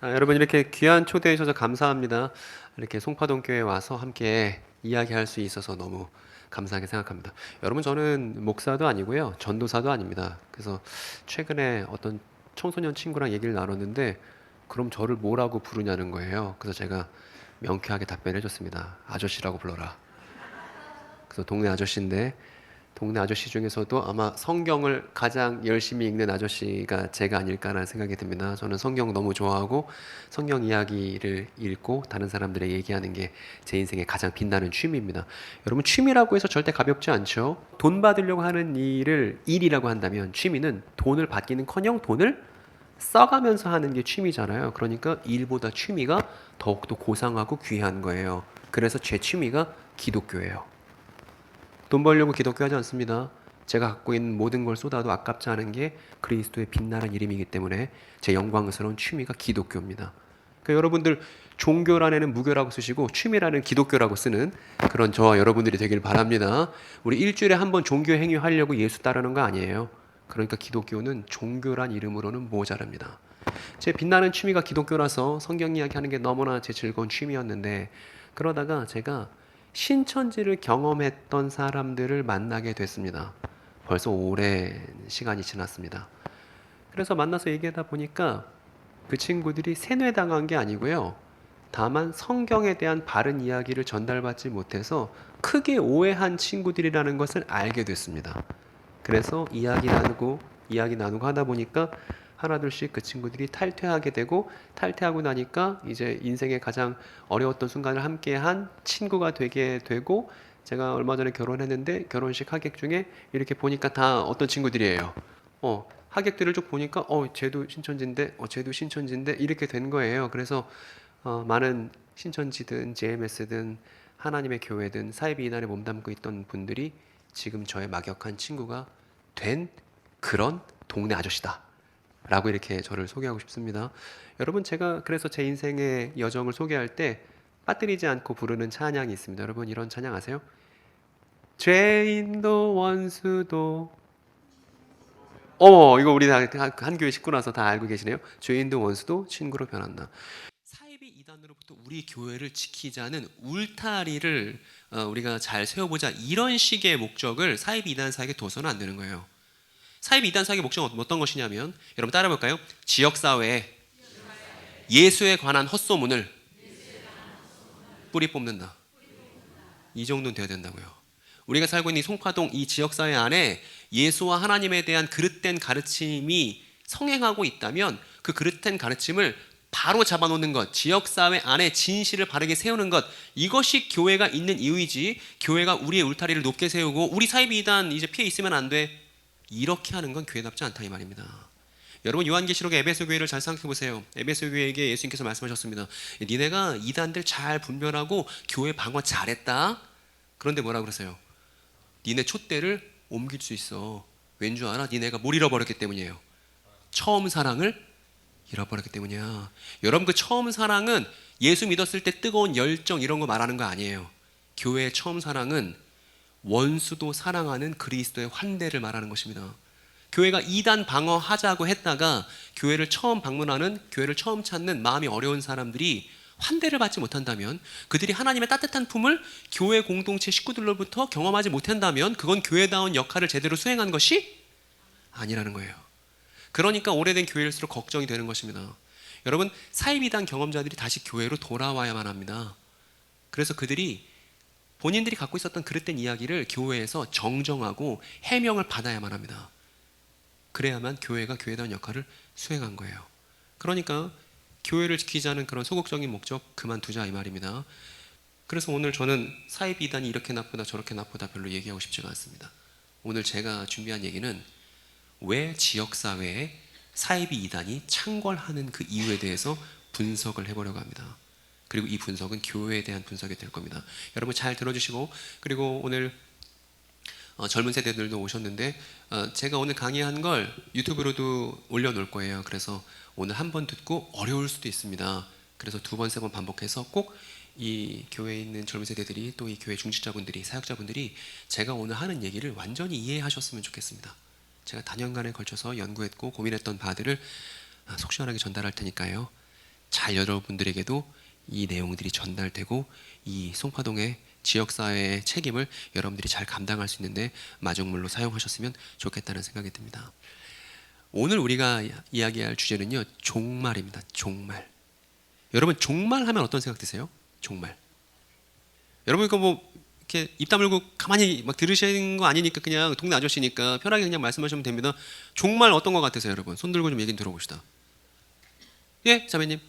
여러분 이렇게 귀한 초대해 주셔서 감사합니다. 이렇게 송파동 교회에 와서 함께 이야기할 수 있어서 너무 감사하게 생각합니다. 여러분 저는 목사도 아니고요. 전도사도 아닙니다. 그래서 최근에 어떤 청소년 친구랑 얘기를 나눴는데 그럼 저를 뭐라고 부르냐는 거예요. 그래서 제가 명쾌하게 답변해 줬습니다. 아저씨라고 불러라. 그래서 동네 아저씨인데 동네 아저씨 중에서도 아마 성경을 가장 열심히 읽는 아저씨가 제가 아닐까라는 생각이 듭니다. 저는 성경 너무 좋아하고 성경 이야기를 읽고 다른 사람들에게 얘기하는 게 제 인생의 가장 빛나는 취미입니다. 여러분 취미라고 해서 절대 가볍지 않죠. 돈 받으려고 하는 일을 일이라고 한다면 취미는 돈을 받기는커녕 돈을 써가면서 하는 게 취미잖아요. 그러니까 일보다 취미가 더욱더 고상하고 귀한 거예요. 그래서 제 취미가 기독교예요. 돈 벌려고 기독교하지 않습니다. 제가 갖고 있는 모든 걸 쏟아도 아깝지 않은 게 그리스도의 빛나는 이름이기 때문에 제 영광스러운 취미가 기독교입니다. 그러니까 여러분들 종교란에는 무교라고 쓰시고 취미라는 기독교라고 쓰는 그런 저와 여러분들이 되길 바랍니다. 우리 일주일에 한 번 종교 행위 하려고 예수 따르는 거 아니에요. 그러니까 기독교는 종교란 이름으로는 모자랍니다. 제 빛나는 취미가 기독교라서 성경 이야기하는 게 너무나 제 즐거운 취미였는데 그러다가 제가 신천지를 경험했던 사람들을 만나게 됐습니다. 벌써 오랜 시간이 지났습니다. 그래서 만나서 얘기하다 보니까 그 친구들이 세뇌당한 게 아니고요. 다만 성경에 대한 바른 이야기를 전달받지 못해서 크게 오해한 친구들이라는 것을 알게 됐습니다. 그래서 이야기 나누고 하다 보니까 하나둘씩 그 친구들이 탈퇴하게 되고 탈퇴하고 나니까 이제 인생의 가장 어려웠던 순간을 함께한 친구가 되게 되고 제가 얼마 전에 결혼했는데 결혼식 하객 중에 이렇게 보니까 다 어떤 친구들이에요. 하객들을 쭉 보니까 쟤도 신천지인데 쟤도 신천지인데 이렇게 된 거예요. 그래서 많은 신천지든 JMS든 하나님의 교회든 사이비 이단에 몸담고 있던 분들이 지금 저의 막역한 친구가 된 그런 동네 아저씨다. 라고 이렇게 저를 소개하고 싶습니다. 여러분, 제가 그래서 제 인생의 여정을 소개할 때 빠뜨리지 않고 부르는 찬양이 있습니다. 여러분, 이런 찬양 아세요? 죄인도 원수도 이거 우리 한 교회 식구라서 다 알고 계시네요. 죄인도 원수도 친구로 변한다. 사이비 이단으로부터 우리 교회를 지키자는 울타리를 우리가 잘 세워보자 이런 식의 목적을 사이비 이단 사에게 둬서는 안 되는 거예요. 사이비 이단 사역의 목적은 어떤 것이냐면 여러분 따라해볼까요? 지역사회에 예수에 관한 헛소문을 뿌리 뽑는다. 이 정도는 돼야 된다고요. 우리가 살고 있는 이 송파동 이 지역사회 안에 예수와 하나님에 대한 그릇된 가르침이 성행하고 있다면 그 그릇된 가르침을 바로 잡아놓는 것, 지역사회 안에 진실을 바르게 세우는 것, 이것이 교회가 있는 이유이지 교회가 우리의 울타리를 높게 세우고 우리 사이비 이단 이제 피해 있으면 안 돼. 이렇게 하는 건 교회답지 않다 이 말입니다. 여러분 요한계시록의 에베소 교회를 잘 생각해 보세요. 에베소 교회에게 예수님께서 말씀하셨습니다. 니네가 이단들 잘 분별하고 교회 방어 잘했다. 그런데 뭐라 그러세요? 니네 촛대를 옮길 수 있어. 왠 줄 알아? 니네가 뭘 잃어버렸기 때문이에요. 처음 사랑을 잃어버렸기 때문이야. 여러분 그 처음 사랑은 예수 믿었을 때 뜨거운 열정 이런 거 말하는 거 아니에요. 교회의 처음 사랑은 원수도 사랑하는 그리스도의 환대를 말하는 것입니다. 교회가 이단 방어하자고 했다가 교회를 처음 방문하는, 교회를 처음 찾는 마음이 어려운 사람들이 환대를 받지 못한다면, 그들이 하나님의 따뜻한 품을 교회 공동체 식구들로부터 경험하지 못한다면 그건 교회다운 역할을 제대로 수행한 것이 아니라는 거예요. 그러니까 오래된 교회일수록 걱정이 되는 것입니다. 여러분 사이비단 경험자들이 다시 교회로 돌아와야만 합니다. 그래서 그들이 본인들이 갖고 있었던 그릇된 이야기를 교회에서 정정하고 해명을 받아야만 합니다. 그래야만 교회가 교회다운 역할을 수행한 거예요. 그러니까 교회를 지키자는 그런 소극적인 목적 그만두자 이 말입니다. 그래서 오늘 저는 사이비 이단이 이렇게 나쁘다 저렇게 나쁘다 별로 얘기하고 싶지가 않습니다. 오늘 제가 준비한 얘기는 왜 지역사회에 사이비 이단이 창궐하는 그 이유에 대해서 분석을 해보려고 합니다. 그리고 이 분석은 교회에 대한 분석이 될 겁니다. 여러분 잘 들어주시고, 그리고 오늘 젊은 세대들도 오셨는데 제가 오늘 강의한 걸 유튜브로도 올려놓을 거예요. 그래서 오늘 한 번 듣고 어려울 수도 있습니다. 그래서 두 번, 세 번 반복해서 꼭 이 교회에 있는 젊은 세대들이 또 이 교회 중직자분들이, 사역자분들이 제가 오늘 하는 얘기를 완전히 이해하셨으면 좋겠습니다. 제가 다년간에 걸쳐서 연구했고 고민했던 바들을 속 시원하게 전달할 테니까요. 잘 여러분들에게도 이 내용들이 전달되고 이 송파동의 지역사회의 책임을 여러분들이 잘 감당할 수 있는데 마중물로 사용하셨으면 좋겠다는 생각이 듭니다. 오늘 우리가 이야기할 주제는요, 종말입니다. 종말. 여러분, 종말 하면 어떤 생각 드세요? 종말. 여러분 이거 뭐 이렇게 입 다물고 가만히 막 들으시는 거 아니니까 그냥 동네 아저씨니까 편하게 그냥 말씀하시면 됩니다. 종말 어떤 것 같으세요, 여러분? 손 들고 좀 얘기 들어봅시다. 예, 자매님.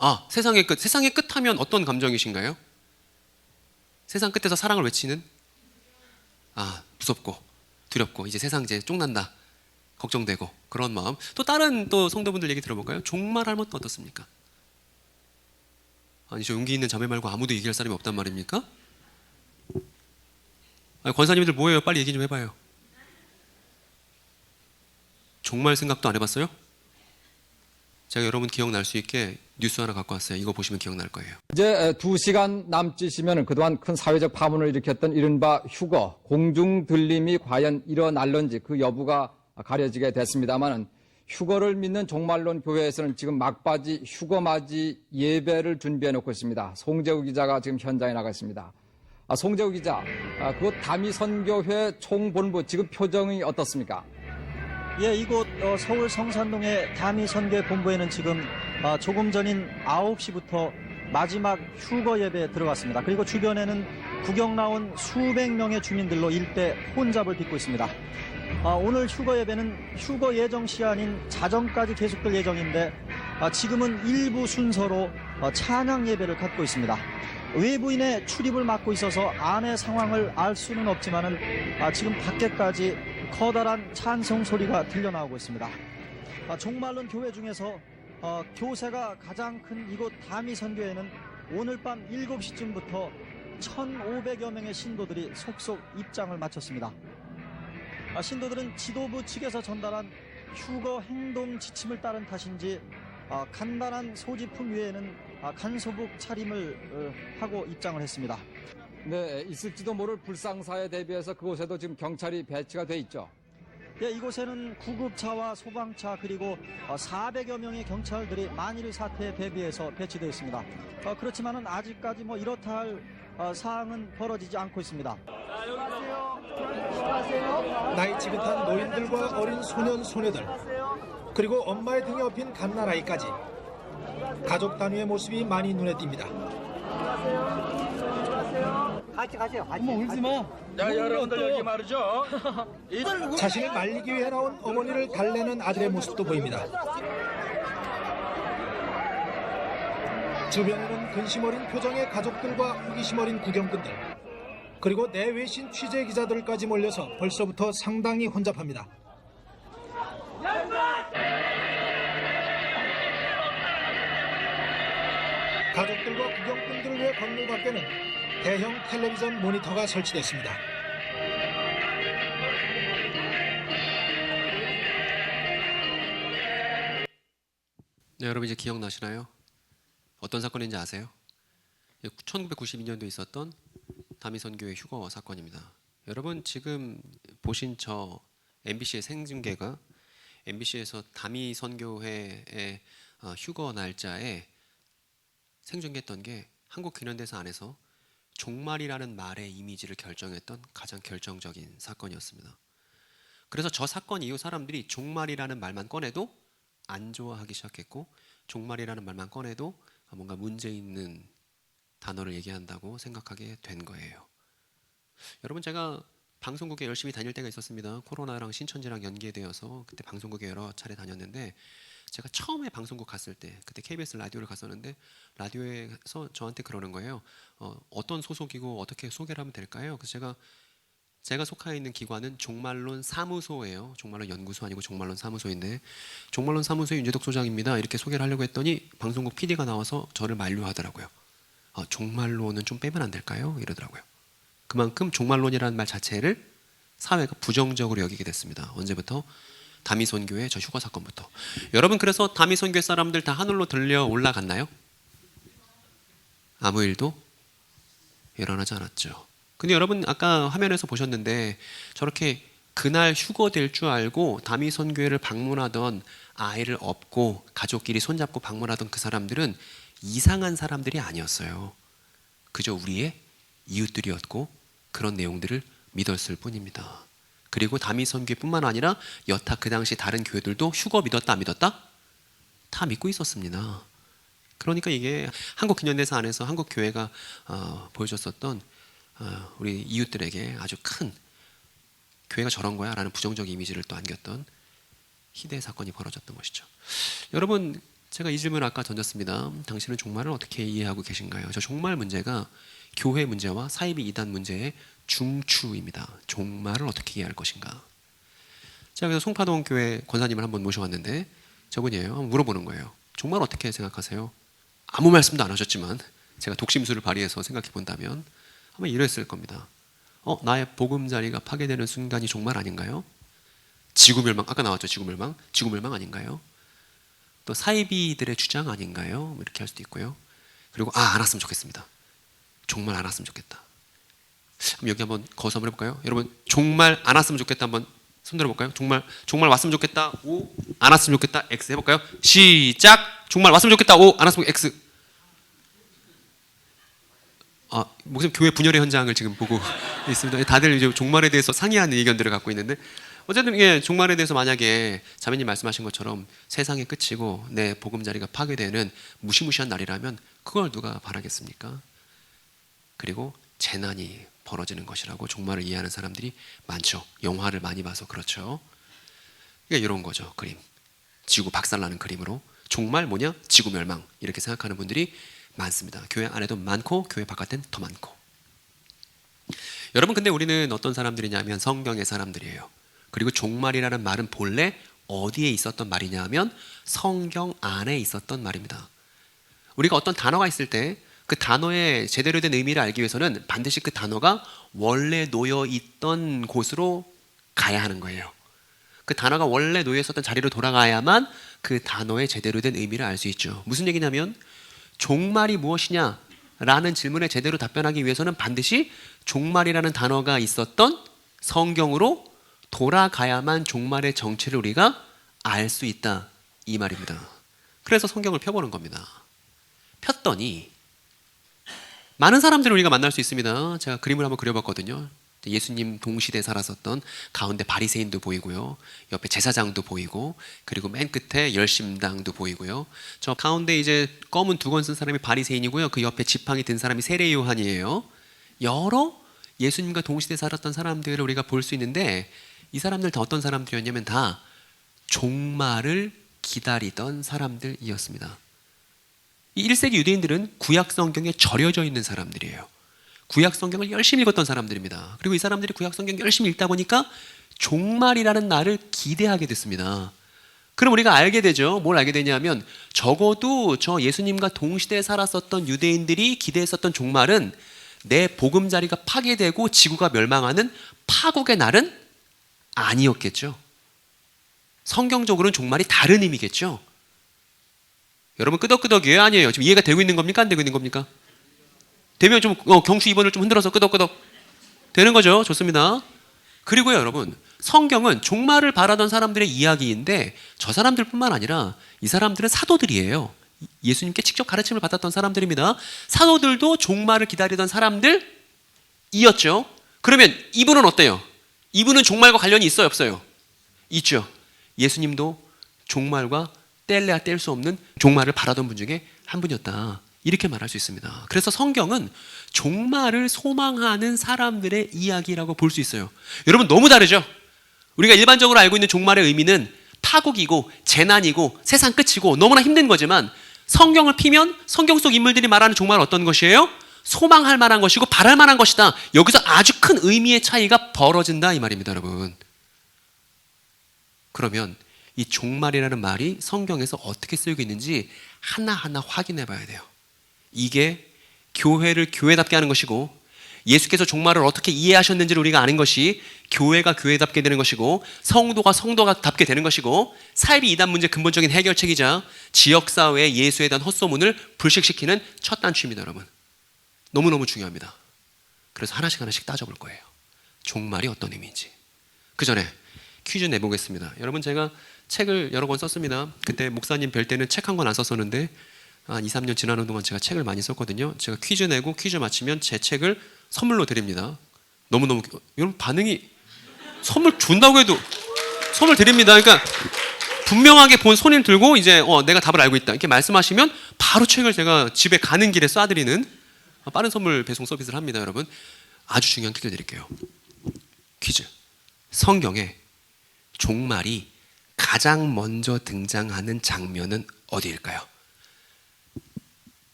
아, 세상의 끝. 세상의 끝 하면 어떤 감정이신가요? 세상 끝에서 사랑을 외치는? 아, 무섭고 두렵고 이제 세상 이제 쪽난다. 걱정되고 그런 마음. 또 다른 또 성도분들 얘기 들어볼까요? 종말하면 어떻습니까? 아니 저 용기 있는 자매 말고 아무도 얘기할 사람이 없단 말입니까? 아니, 권사님들 뭐예요? 빨리 얘기 좀 해봐요. 종말 생각도 안 해봤어요? 제가 여러분 기억날 수 있게 뉴스 하나 갖고 왔어요. 이거 보시면 기억날 거예요. 이제 2시간 남짓이면 그동안 큰 사회적 파문을 일으켰던 이른바 휴거, 공중 들림이 과연 일어날런지 그 여부가 가려지게 됐습니다만 휴거를 믿는 종말론 교회에서는 지금 막바지 휴거맞이 예배를 준비해 놓고 있습니다. 송재우 기자가 지금 현장에 나가 있습니다. 송재우 기자, 그 다미선교회 총본부 지금 표정이 어떻습니까? 예, 이곳 서울 성산동의 다미선교회 본부에는 지금 조금 전인 9시부터 마지막 휴거 예배에 들어갔습니다. 그리고 주변에는 구경 나온 수백 명의 주민들로 일대 혼잡을 빚고 있습니다. 오늘 휴거 예배는 휴거 예정 시간인 자정까지 계속될 예정인데 지금은 일부 순서로 찬양 예배를 갖고 있습니다. 외부인의 출입을 막고 있어서 안의 상황을 알 수는 없지만은 지금 밖에까지 커다란 찬송 소리가 들려나오고 있습니다. 종말론 교회 중에서 교세가 가장 큰 이곳 다미선교회는 오늘 밤 7시쯤부터 1,500여 명의 신도들이 속속 입장을 마쳤습니다. 신도들은 지도부 측에서 전달한 휴거 행동 지침을 따른 탓인지 간단한 소지품 외에는 간소복 차림을 하고 입장을 했습니다. 네, 있을지도 모를 불상사에 대비해서 그곳에도 지금 경찰이 배치가 돼 있죠. 예, 이곳에는 구급차와 소방차 그리고 400여 명의 경찰들이 만일 사태에 대비해서 배치되어 있습니다. 그렇지만은 아직까지 뭐 이렇다 할 사항은 벌어지지 않고 있습니다. 나이 지긋한 노인들과 어린 소년 소녀들 그리고 엄마의 등에 업힌 갓난아이까지 가족 단위의 모습이 많이 눈에 띕니다. 같이 가세요. 어머 울지 마. 야, 여러분들 여기 말이죠. 자신을 말리기 위해 나온 어머니를 달래는 아들의 모습도 보입니다. 주변에는 근심 어린 표정의 가족들과 호기심 어린 구경꾼들 그리고 내외신 취재 기자들까지 몰려서 벌써부터 상당히 혼잡합니다. 가족들과 구경꾼들을 위해 건물 밖에는 대형 텔레비전 모니터가 설치됐습니다. 네, 여러분 이제 기억나시나요? 어떤 사건인지 아세요? 1992년도에 있었던 다미선교회 휴거 사건입니다. 여러분 지금 보신 저 MBC의 생중계가 MBC에서 다미선교회의 휴거 날짜에 생중계했던 게 한국근현대사 안에서 종말이라는 말의 이미지를 결정했던 가장 결정적인 사건이었습니다. 그래서 저 사건 이후 사람들이 종말이라는 말만 꺼내도 안 좋아하기 시작했고 종말이라는 말만 꺼내도 뭔가 문제 있는 단어를 얘기한다고 생각하게 된 거예요. 여러분 제가 방송국에 열심히 다닐 때가 있었습니다. 코로나랑 신천지랑 연계되어서 그때 방송국에 여러 차례 다녔는데 제가 처음에 방송국 갔을 때 그때 KBS 라디오를 갔었는데 라디오에서 저한테 그러는 거예요. 어떤 소속이고 어떻게 소개를 하면 될까요? 그래서 제가 속해 있는 기관은 종말론 사무소예요. 종말론 연구소 아니고 종말론 사무소인데 종말론 사무소의 윤재덕 소장입니다. 이렇게 소개를 하려고 했더니 방송국 PD가 나와서 저를 만류하더라고요. 종말론은 좀 빼면 안 될까요? 이러더라고요. 그만큼 종말론이라는 말 자체를 사회가 부정적으로 여기게 됐습니다. 언제부터? 다미선교회 저 휴거 사건부터. 여러분 그래서 다미선교회 사람들 다 하늘로 들려 올라갔나요? 아무 일도 일어나지 않았죠. 근데 여러분 아까 화면에서 보셨는데 저렇게 그날 휴거될 줄 알고 다미선교회를 방문하던 아이를 업고 가족끼리 손잡고 방문하던 그 사람들은 이상한 사람들이 아니었어요. 그저 우리의 이웃들이었고 그런 내용들을 믿었을 뿐입니다. 그리고 다미 선교회뿐만 아니라 여타 그 당시 다른 교회들도 휴거 믿었다 안 믿었다? 다 믿고 있었습니다. 그러니까 이게 한국 기념대사 안에서 한국 교회가 보여줬었던 우리 이웃들에게 아주 큰 교회가 저런 거야 라는 부정적 이미지를 또 안겼던 희대의 사건이 벌어졌던 것이죠. 여러분, 제가 이 질문을 아까 던졌습니다. 당신은 종말을 어떻게 이해하고 계신가요? 저 종말 문제가 교회 문제와 사이비 이단 문제의 중추입니다. 종말을 어떻게 이해할 것인가? 제가 그래서 송파동 교회 권사님을 한번 모셔왔는데 저분이에요. 한번 물어보는 거예요. 종말 어떻게 생각하세요? 아무 말씀도 안 하셨지만 제가 독심술을 발휘해서 생각해 본다면 아마 이랬을 겁니다. 나의 보금자리가 파괴되는 순간이 종말 아닌가요? 지구멸망, 아까 나왔죠. 지구멸망 아닌가요? 또 사이비들의 주장 아닌가요? 뭐 이렇게 할 수도 있고요. 그리고 안 왔으면 좋겠습니다. 종말 안 왔으면 좋겠다. 그럼 여기 한번 거서 한번 해볼까요? 여러분, 종말 안 왔으면 좋겠다 한번 손 들어볼까요? 종말 왔으면 좋겠다. O, 안 왔으면 좋겠다. X 해볼까요? 시작! 종말 왔으면 좋겠다. O, 안 왔으면 X. 목사님 교회 분열의 현장을 지금 보고 있습니다. 다들 이제 종말에 대해서 상이하는 의견들을 갖고 있는데 어쨌든 종말에 대해서 만약에 자매님 말씀하신 것처럼 세상의 끝이고 내 보금자리가 파괴되는 무시무시한 날이라면 그걸 누가 바라겠습니까? 그리고 재난이 벌어지는 것이라고 종말을 이해하는 사람들이 많죠. 영화를 많이 봐서 그렇죠. 그러니까 이런 거죠. 그림. 지구 박살나는 그림으로 종말 뭐냐? 지구 멸망 이렇게 생각하는 분들이 많습니다. 교회 안에도 많고 교회 바깥엔 더 많고. 여러분, 근데 우리는 어떤 사람들이냐면 성경의 사람들이에요. 그리고 종말이라는 말은 본래 어디에 있었던 말이냐 하면 성경 안에 있었던 말입니다. 우리가 어떤 단어가 있을 때 그 단어의 제대로 된 의미를 알기 위해서는 반드시 그 단어가 원래 놓여 있던 곳으로 가야 하는 거예요. 그 단어가 원래 놓여 있었던 자리로 돌아가야만 그 단어의 제대로 된 의미를 알 수 있죠. 무슨 얘기냐면 종말이 무엇이냐 라는 질문에 제대로 답변하기 위해서는 반드시 종말이라는 단어가 있었던 성경으로 돌아가야만 종말의 정체를 우리가 알 수 있다 이 말입니다. 그래서 성경을 펴보는 겁니다. 폈더니 많은 사람들을 우리가 만날 수 있습니다. 제가 그림을 한번 그려봤거든요. 예수님 동시대에 살았었던 가운데 바리새인도 보이고요. 옆에 제사장도 보이고 그리고 맨 끝에 열심당도 보이고요. 저 가운데 이제 검은 두건 쓴 사람이 바리새인이고요. 그 옆에 지팡이 든 사람이 세례 요한이에요. 여러 예수님과 동시대에 살았던 사람들을 우리가 볼 수 있는데 이 사람들 다 어떤 사람들이었냐면 다 종말을 기다리던 사람들이었습니다. 이 1세기 유대인들은 구약 성경에 절여져 있는 사람들이에요. 구약 성경을 열심히 읽었던 사람들입니다. 그리고 이 사람들이 구약 성경을 열심히 읽다 보니까 종말이라는 날을 기대하게 됐습니다. 그럼 우리가 알게 되죠. 뭘 알게 되냐면 적어도 저 예수님과 동시대에 살았었던 유대인들이 기대했었던 종말은 내 보금자리가 파괴되고 지구가 멸망하는 파국의 날은 아니었겠죠. 성경적으로는 종말이 다른 의미겠죠. 여러분 끄덕끄덕이에요? 아니에요? 지금 이해가 되고 있는 겁니까? 안 되고 있는 겁니까? 되면 좀 경추 2번을 좀 흔들어서 끄덕끄덕 되는 거죠. 좋습니다. 그리고요 여러분, 성경은 종말을 바라던 사람들의 이야기인데 저 사람들뿐만 아니라 이 사람들은 사도들이에요. 예수님께 직접 가르침을 받았던 사람들입니다. 사도들도 종말을 기다리던 사람들이었죠. 그러면 이분은 어때요? 이분은 종말과 관련이 있어요? 없어요? 있죠. 예수님도 종말과 뗄래야 뗄 수 없는 종말을 바라던 분 중에 한 분이었다. 이렇게 말할 수 있습니다. 그래서 성경은 종말을 소망하는 사람들의 이야기라고 볼 수 있어요. 여러분 너무 다르죠? 우리가 일반적으로 알고 있는 종말의 의미는 파국이고 재난이고 세상 끝이고 너무나 힘든 거지만 성경을 피면 성경 속 인물들이 말하는 종말은 어떤 것이에요? 소망할 만한 것이고 바랄 만한 것이다. 여기서 아주 큰 의미의 차이가 벌어진다 이 말입니다, 여러분. 그러면 이 종말이라는 말이 성경에서 어떻게 쓰이고 있는지 하나하나 확인해 봐야 돼요. 이게 교회를 교회답게 하는 것이고 예수께서 종말을 어떻게 이해하셨는지를 우리가 아는 것이 교회가 교회답게 되는 것이고 성도가 성도답게 되는 것이고 사이비 이단 문제 근본적인 해결책이자 지역사회의 예수에 대한 헛소문을 불식시키는 첫 단추입니다, 여러분. 너무너무 중요합니다. 그래서 하나씩 따져볼 거예요. 종말이 어떤 의미인지. 그 전에 퀴즈 내보겠습니다. 여러분 제가 책을 여러 권 썼습니다. 그때 목사님 뵐 때는 책 한 권 안 썼었는데 한 2, 3년 지나는 동안 제가 책을 많이 썼거든요. 제가 퀴즈 내고 퀴즈 맞히면 제 책을 선물로 드립니다. 너무너무 여러분 반응이 선물 준다고 해도 선물 드립니다. 그러니까 분명하게 본 손님 들고 이제 내가 답을 알고 있다 이렇게 말씀하시면 바로 책을 제가 집에 가는 길에 쏴드리는 빠른 선물 배송 서비스를 합니다. 여러분 아주 중요한 퀴즈 드릴게요. 퀴즈. 성경에 종말이 가장 먼저 등장하는 장면은 어디일까요?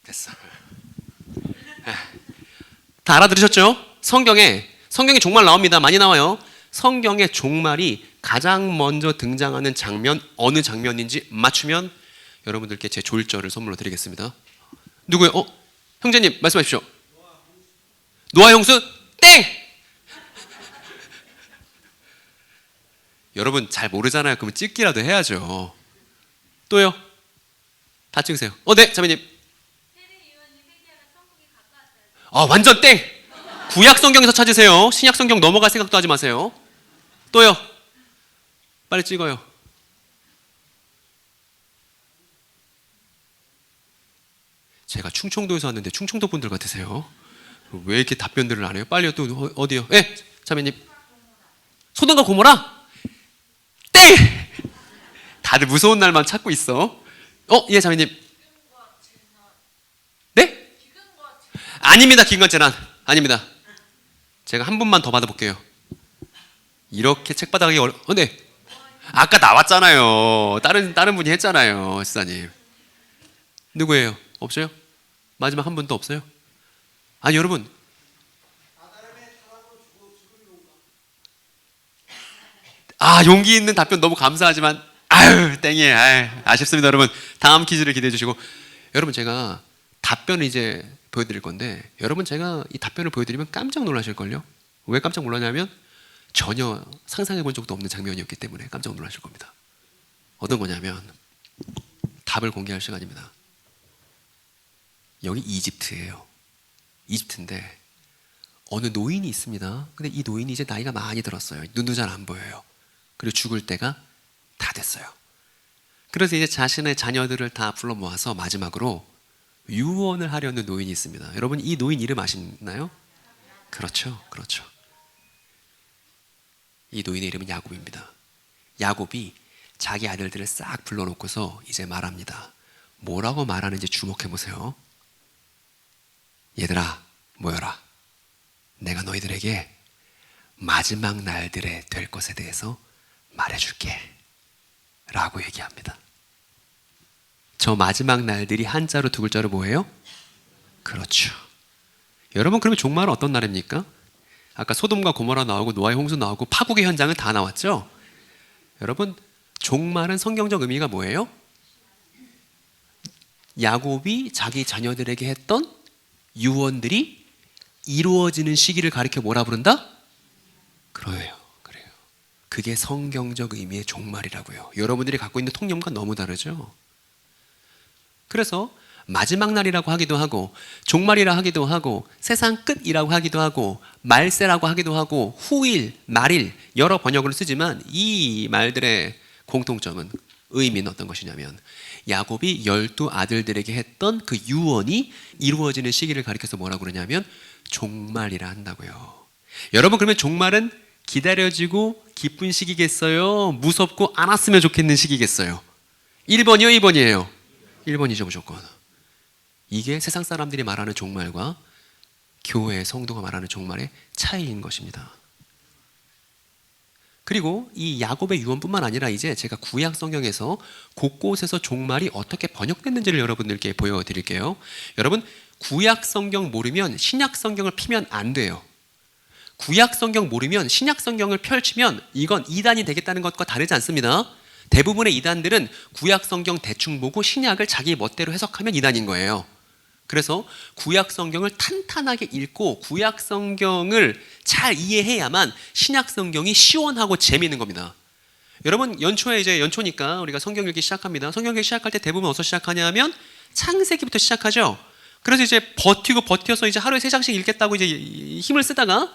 됐어. 다 알아들으셨죠? 성경에 종말 나옵니다. 많이 나와요. 성경에 종말이 가장 먼저 등장하는 장면 어느 장면인지 맞추면 여러분들께 제 졸절을 선물로 드리겠습니다. 누구요? 형제님 말씀하십시오. 노아 홍수 땡! 여러분 잘 모르잖아요. 그러면 찍기라도 해야죠. 또요? 다 찍으세요. 네, 자매님. 완전 땡! 구약 성경에서 찾으세요. 신약 성경 넘어갈 생각도 하지 마세요. 또요? 빨리 찍어요. 제가 충청도에서 왔는데 충청도 분들 같으세요. 왜 이렇게 답변들을 안 해요? 빨리요. 또 어디요? 네, 자매님. 소돔과 고모라? 땡! 다들 무서운 날만 찾고 있어. 예, 자매님. 네? 아닙니다. 기근과 재난. 아닙니다. 제가 한 분만 더 받아볼게요. 이렇게 책 받아가기 네. 아까 나왔잖아요. 다른 분이 했잖아요, 지사님. 누구예요? 없어요? 마지막 한 분도 없어요? 아니 여러분. 용기 있는 답변 너무 감사하지만 땡이에요. 아쉽습니다, 여러분. 다음 퀴즈를 기대해 주시고 여러분 제가 답변을 이제 보여드릴 건데 여러분 제가 이 답변을 보여드리면 깜짝 놀라실걸요? 왜 깜짝 놀라냐면 전혀 상상해 본 적도 없는 장면이었기 때문에 깜짝 놀라실 겁니다. 어떤 거냐면 답을 공개할 시간입니다. 여기 이집트예요. 이집트인데 어느 노인이 있습니다. 근데 이 노인이 이제 나이가 많이 들었어요. 눈도 잘 안 보여요. 그리고 죽을 때가 다 됐어요. 그래서 이제 자신의 자녀들을 다 불러 모아서 마지막으로 유언을 하려는 노인이 있습니다. 여러분 이 노인 이름 아시나요? 그렇죠. 이 노인의 이름은 야곱입니다. 야곱이 자기 아들들을 싹 불러놓고서 이제 말합니다. 뭐라고 말하는지 주목해 보세요. 얘들아 모여라. 내가 너희들에게 마지막 날들에 될 것에 대해서 말해줄게 라고 얘기합니다. 저 마지막 날들이 한자로 두 글자로 뭐예요? 그렇죠. 여러분 그러면 종말은 어떤 날입니까? 아까 소돔과 고모라 나오고 노아의 홍수 나오고 파국의 현장은 다 나왔죠? 여러분 종말은 성경적 의미가 뭐예요? 야곱이 자기 자녀들에게 했던 유언들이 이루어지는 시기를 가리켜 뭐라 부른다? 그래요. 그게 성경적 의미의 종말이라고요. 여러분들이 갖고 있는 통념과 너무 다르죠? 그래서 마지막 날이라고 하기도 하고 종말이라 하기도 하고 세상 끝이라고 하기도 하고 말세라고 하기도 하고 후일, 말일 여러 번역을 쓰지만 이 말들의 공통점은 의미는 어떤 것이냐면 야곱이 12 아들들에게 했던 그 유언이 이루어지는 시기를 가리켜서 뭐라고 그러냐면 종말이라 한다고요. 여러분 그러면 종말은 기다려지고 기쁜 시기겠어요? 무섭고 안 왔으면 좋겠는 시기겠어요? 1번이요? 2번이에요? 1번이죠 무조건. 이게 세상 사람들이 말하는 종말과 교회 성도가 말하는 종말의 차이인 것입니다. 그리고 이 야곱의 유언뿐만 아니라 이제 제가 구약 성경에서 곳곳에서 종말이 어떻게 번역됐는지를 여러분들께 보여드릴게요. 여러분 구약 성경 모르면 신약 성경을 피면 안 돼요. 구약 성경 모르면 신약 성경을 펼치면 이건 이단이 되겠다는 것과 다르지 않습니다. 대부분의 이단들은 구약 성경 대충 보고 신약을 자기 멋대로 해석하면 이단인 거예요. 그래서 구약 성경을 탄탄하게 읽고 구약 성경을 잘 이해해야만 신약 성경이 시원하고 재미있는 겁니다. 여러분 연초에 이제 연초니까 우리가 성경 읽기 시작합니다. 성경 읽기 시작할 때 대부분 어디서 시작하냐면 창세기부터 시작하죠. 그래서 이제 버텨서 이제 하루에 3장씩 읽겠다고 이제 힘을 쓰다가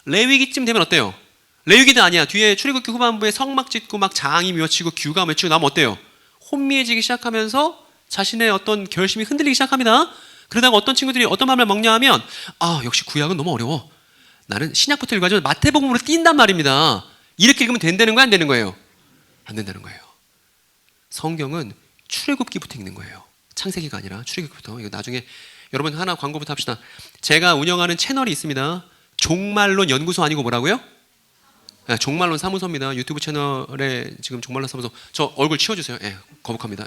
레위기쯤 되면 어때요? 레위기도 아니야. 뒤에 출애굽기 후반부에 성막 짓고 막 장이 맺히고 규가 맺히고 나면 어때요? 혼미해지기 시작하면서 자신의 어떤 결심이 흔들리기 시작합니다. 그러다가 어떤 친구들이 어떤 마음을 먹냐 하면 역시 구약은 너무 어려워. 나는 신약부터 읽어가지고 마태복음으로 뛴단 말입니다. 이렇게 읽으면 된다는 거야, 안 되는 거예요? 안 된다는 거예요. 성경은 출애굽기부터 읽는 거예요. 창세기가 아니라 출애굽기부터. 이거 나중에 여러분 하나 광고부터 합시다. 제가 운영하는 채널이 있습니다. 종말론 연구소 아니고 뭐라고요? 종말론 사무소입니다. 유튜브 채널에 지금 종말론 사무소. 저 얼굴 치워주세요. 거북합니다.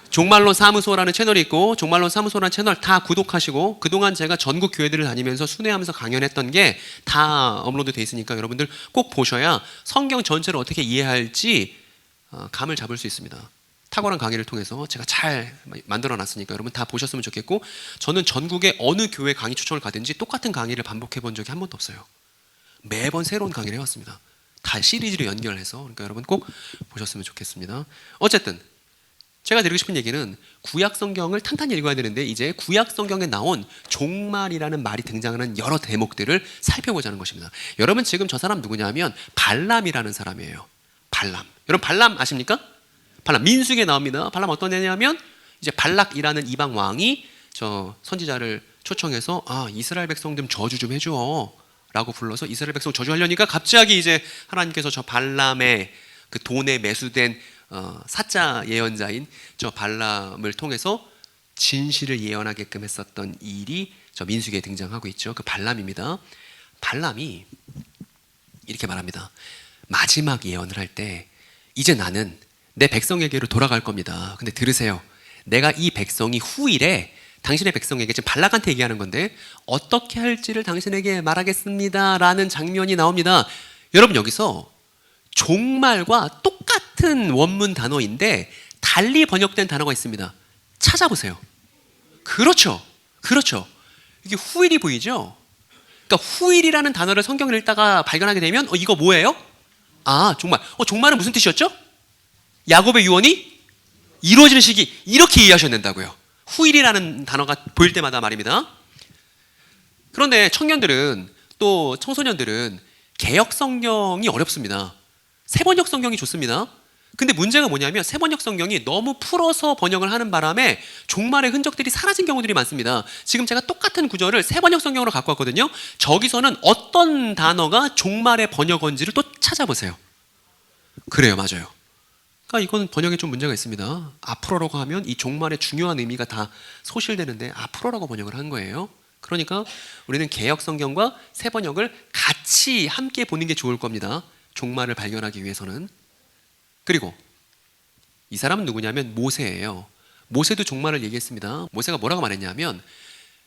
종말론 사무소라는 채널이 있고 종말론 사무소라는 채널 다 구독하시고 그동안 제가 전국 교회들을 다니면서 순회하면서 강연했던 게 다 업로드 돼 있으니까 여러분들 꼭 보셔야 성경 전체를 어떻게 이해할지 감을 잡을 수 있습니다. 탁월한 강의를 통해서 제가 잘 만들어 놨으니까 여러분 다 보셨으면 좋겠고 저는 전국의 어느 교회 강의 초청을 가든지 똑같은 강의를 반복해 본 적이 한 번도 없어요. 매번 새로운 강의를 해왔습니다. 다 시리즈로 연결해서. 그러니까 여러분 꼭 보셨으면 좋겠습니다. 어쨌든 제가 드리고 싶은 얘기는 구약 성경을 탄탄히 읽어야 되는데 이제 구약 성경에 나온 종말이라는 말이 등장하는 여러 대목들을 살펴보자는 것입니다. 여러분 지금 저 사람 누구냐면 발람이라는 사람이에요. 발람. 여러분 발람 아십니까? 발람 민수기에 나옵니다. 발람 어떤 애냐면 이제 발락이라는 이방 왕이 저 선지자를 초청해서 이스라엘 백성 좀 저주 좀 해줘 라고 불러서 이스라엘 백성 저주하려니까 갑자기 이제 하나님께서 저 발람의 그 돈에 매수된 사자 예언자인 저 발람을 통해서 진실을 예언하게끔 했었던 일이 저 민수기에 등장하고 있죠. 그 발람입니다. 발람이 이렇게 말합니다. 마지막 예언을 할 때 이제 나는 내 백성에게로 돌아갈 겁니다. 근데 들으세요. 내가 이 백성이 후일에 당신의 백성에게 지금 발락한테 얘기하는 건데 어떻게 할지를 당신에게 말하겠습니다 라는 장면이 나옵니다. 여러분 여기서 종말과 똑같은 원문 단어인데 달리 번역된 단어가 있습니다. 찾아보세요. 그렇죠. 이게 후일이 보이죠? 그러니까 후일이라는 단어를 성경을 읽다가 발견하게 되면 이거 뭐예요? 종말. 종말은 무슨 뜻이었죠? 야곱의 유언이 이루어지는 시기. 이렇게 이해하셔야 된다고요. 후일이라는 단어가 보일 때마다 말입니다. 그런데 청년들은 또 청소년들은 개역 성경이 어렵습니다. 세번역 성경이 좋습니다. 근데 문제가 뭐냐면 세번역 성경이 너무 풀어서 번역을 하는 바람에 종말의 흔적들이 사라진 경우들이 많습니다. 지금 제가 똑같은 구절을 세번역 성경으로 갖고 왔거든요. 저기서는 어떤 단어가 종말의 번역어인지를 또 찾아보세요. 그래요, 맞아요. 그러니까 이건 번역에 좀 문제가 있습니다. 앞으로라고 하면 이 종말의 중요한 의미가 다 소실되는데 앞으로라고 번역을 한 거예요. 그러니까 우리는 개역 성경과 세번역을 같이 함께 보는 게 좋을 겁니다. 종말을 발견하기 위해서는. 그리고 이 사람은 누구냐면 모세예요. 모세도 종말을 얘기했습니다. 모세가 뭐라고 말했냐면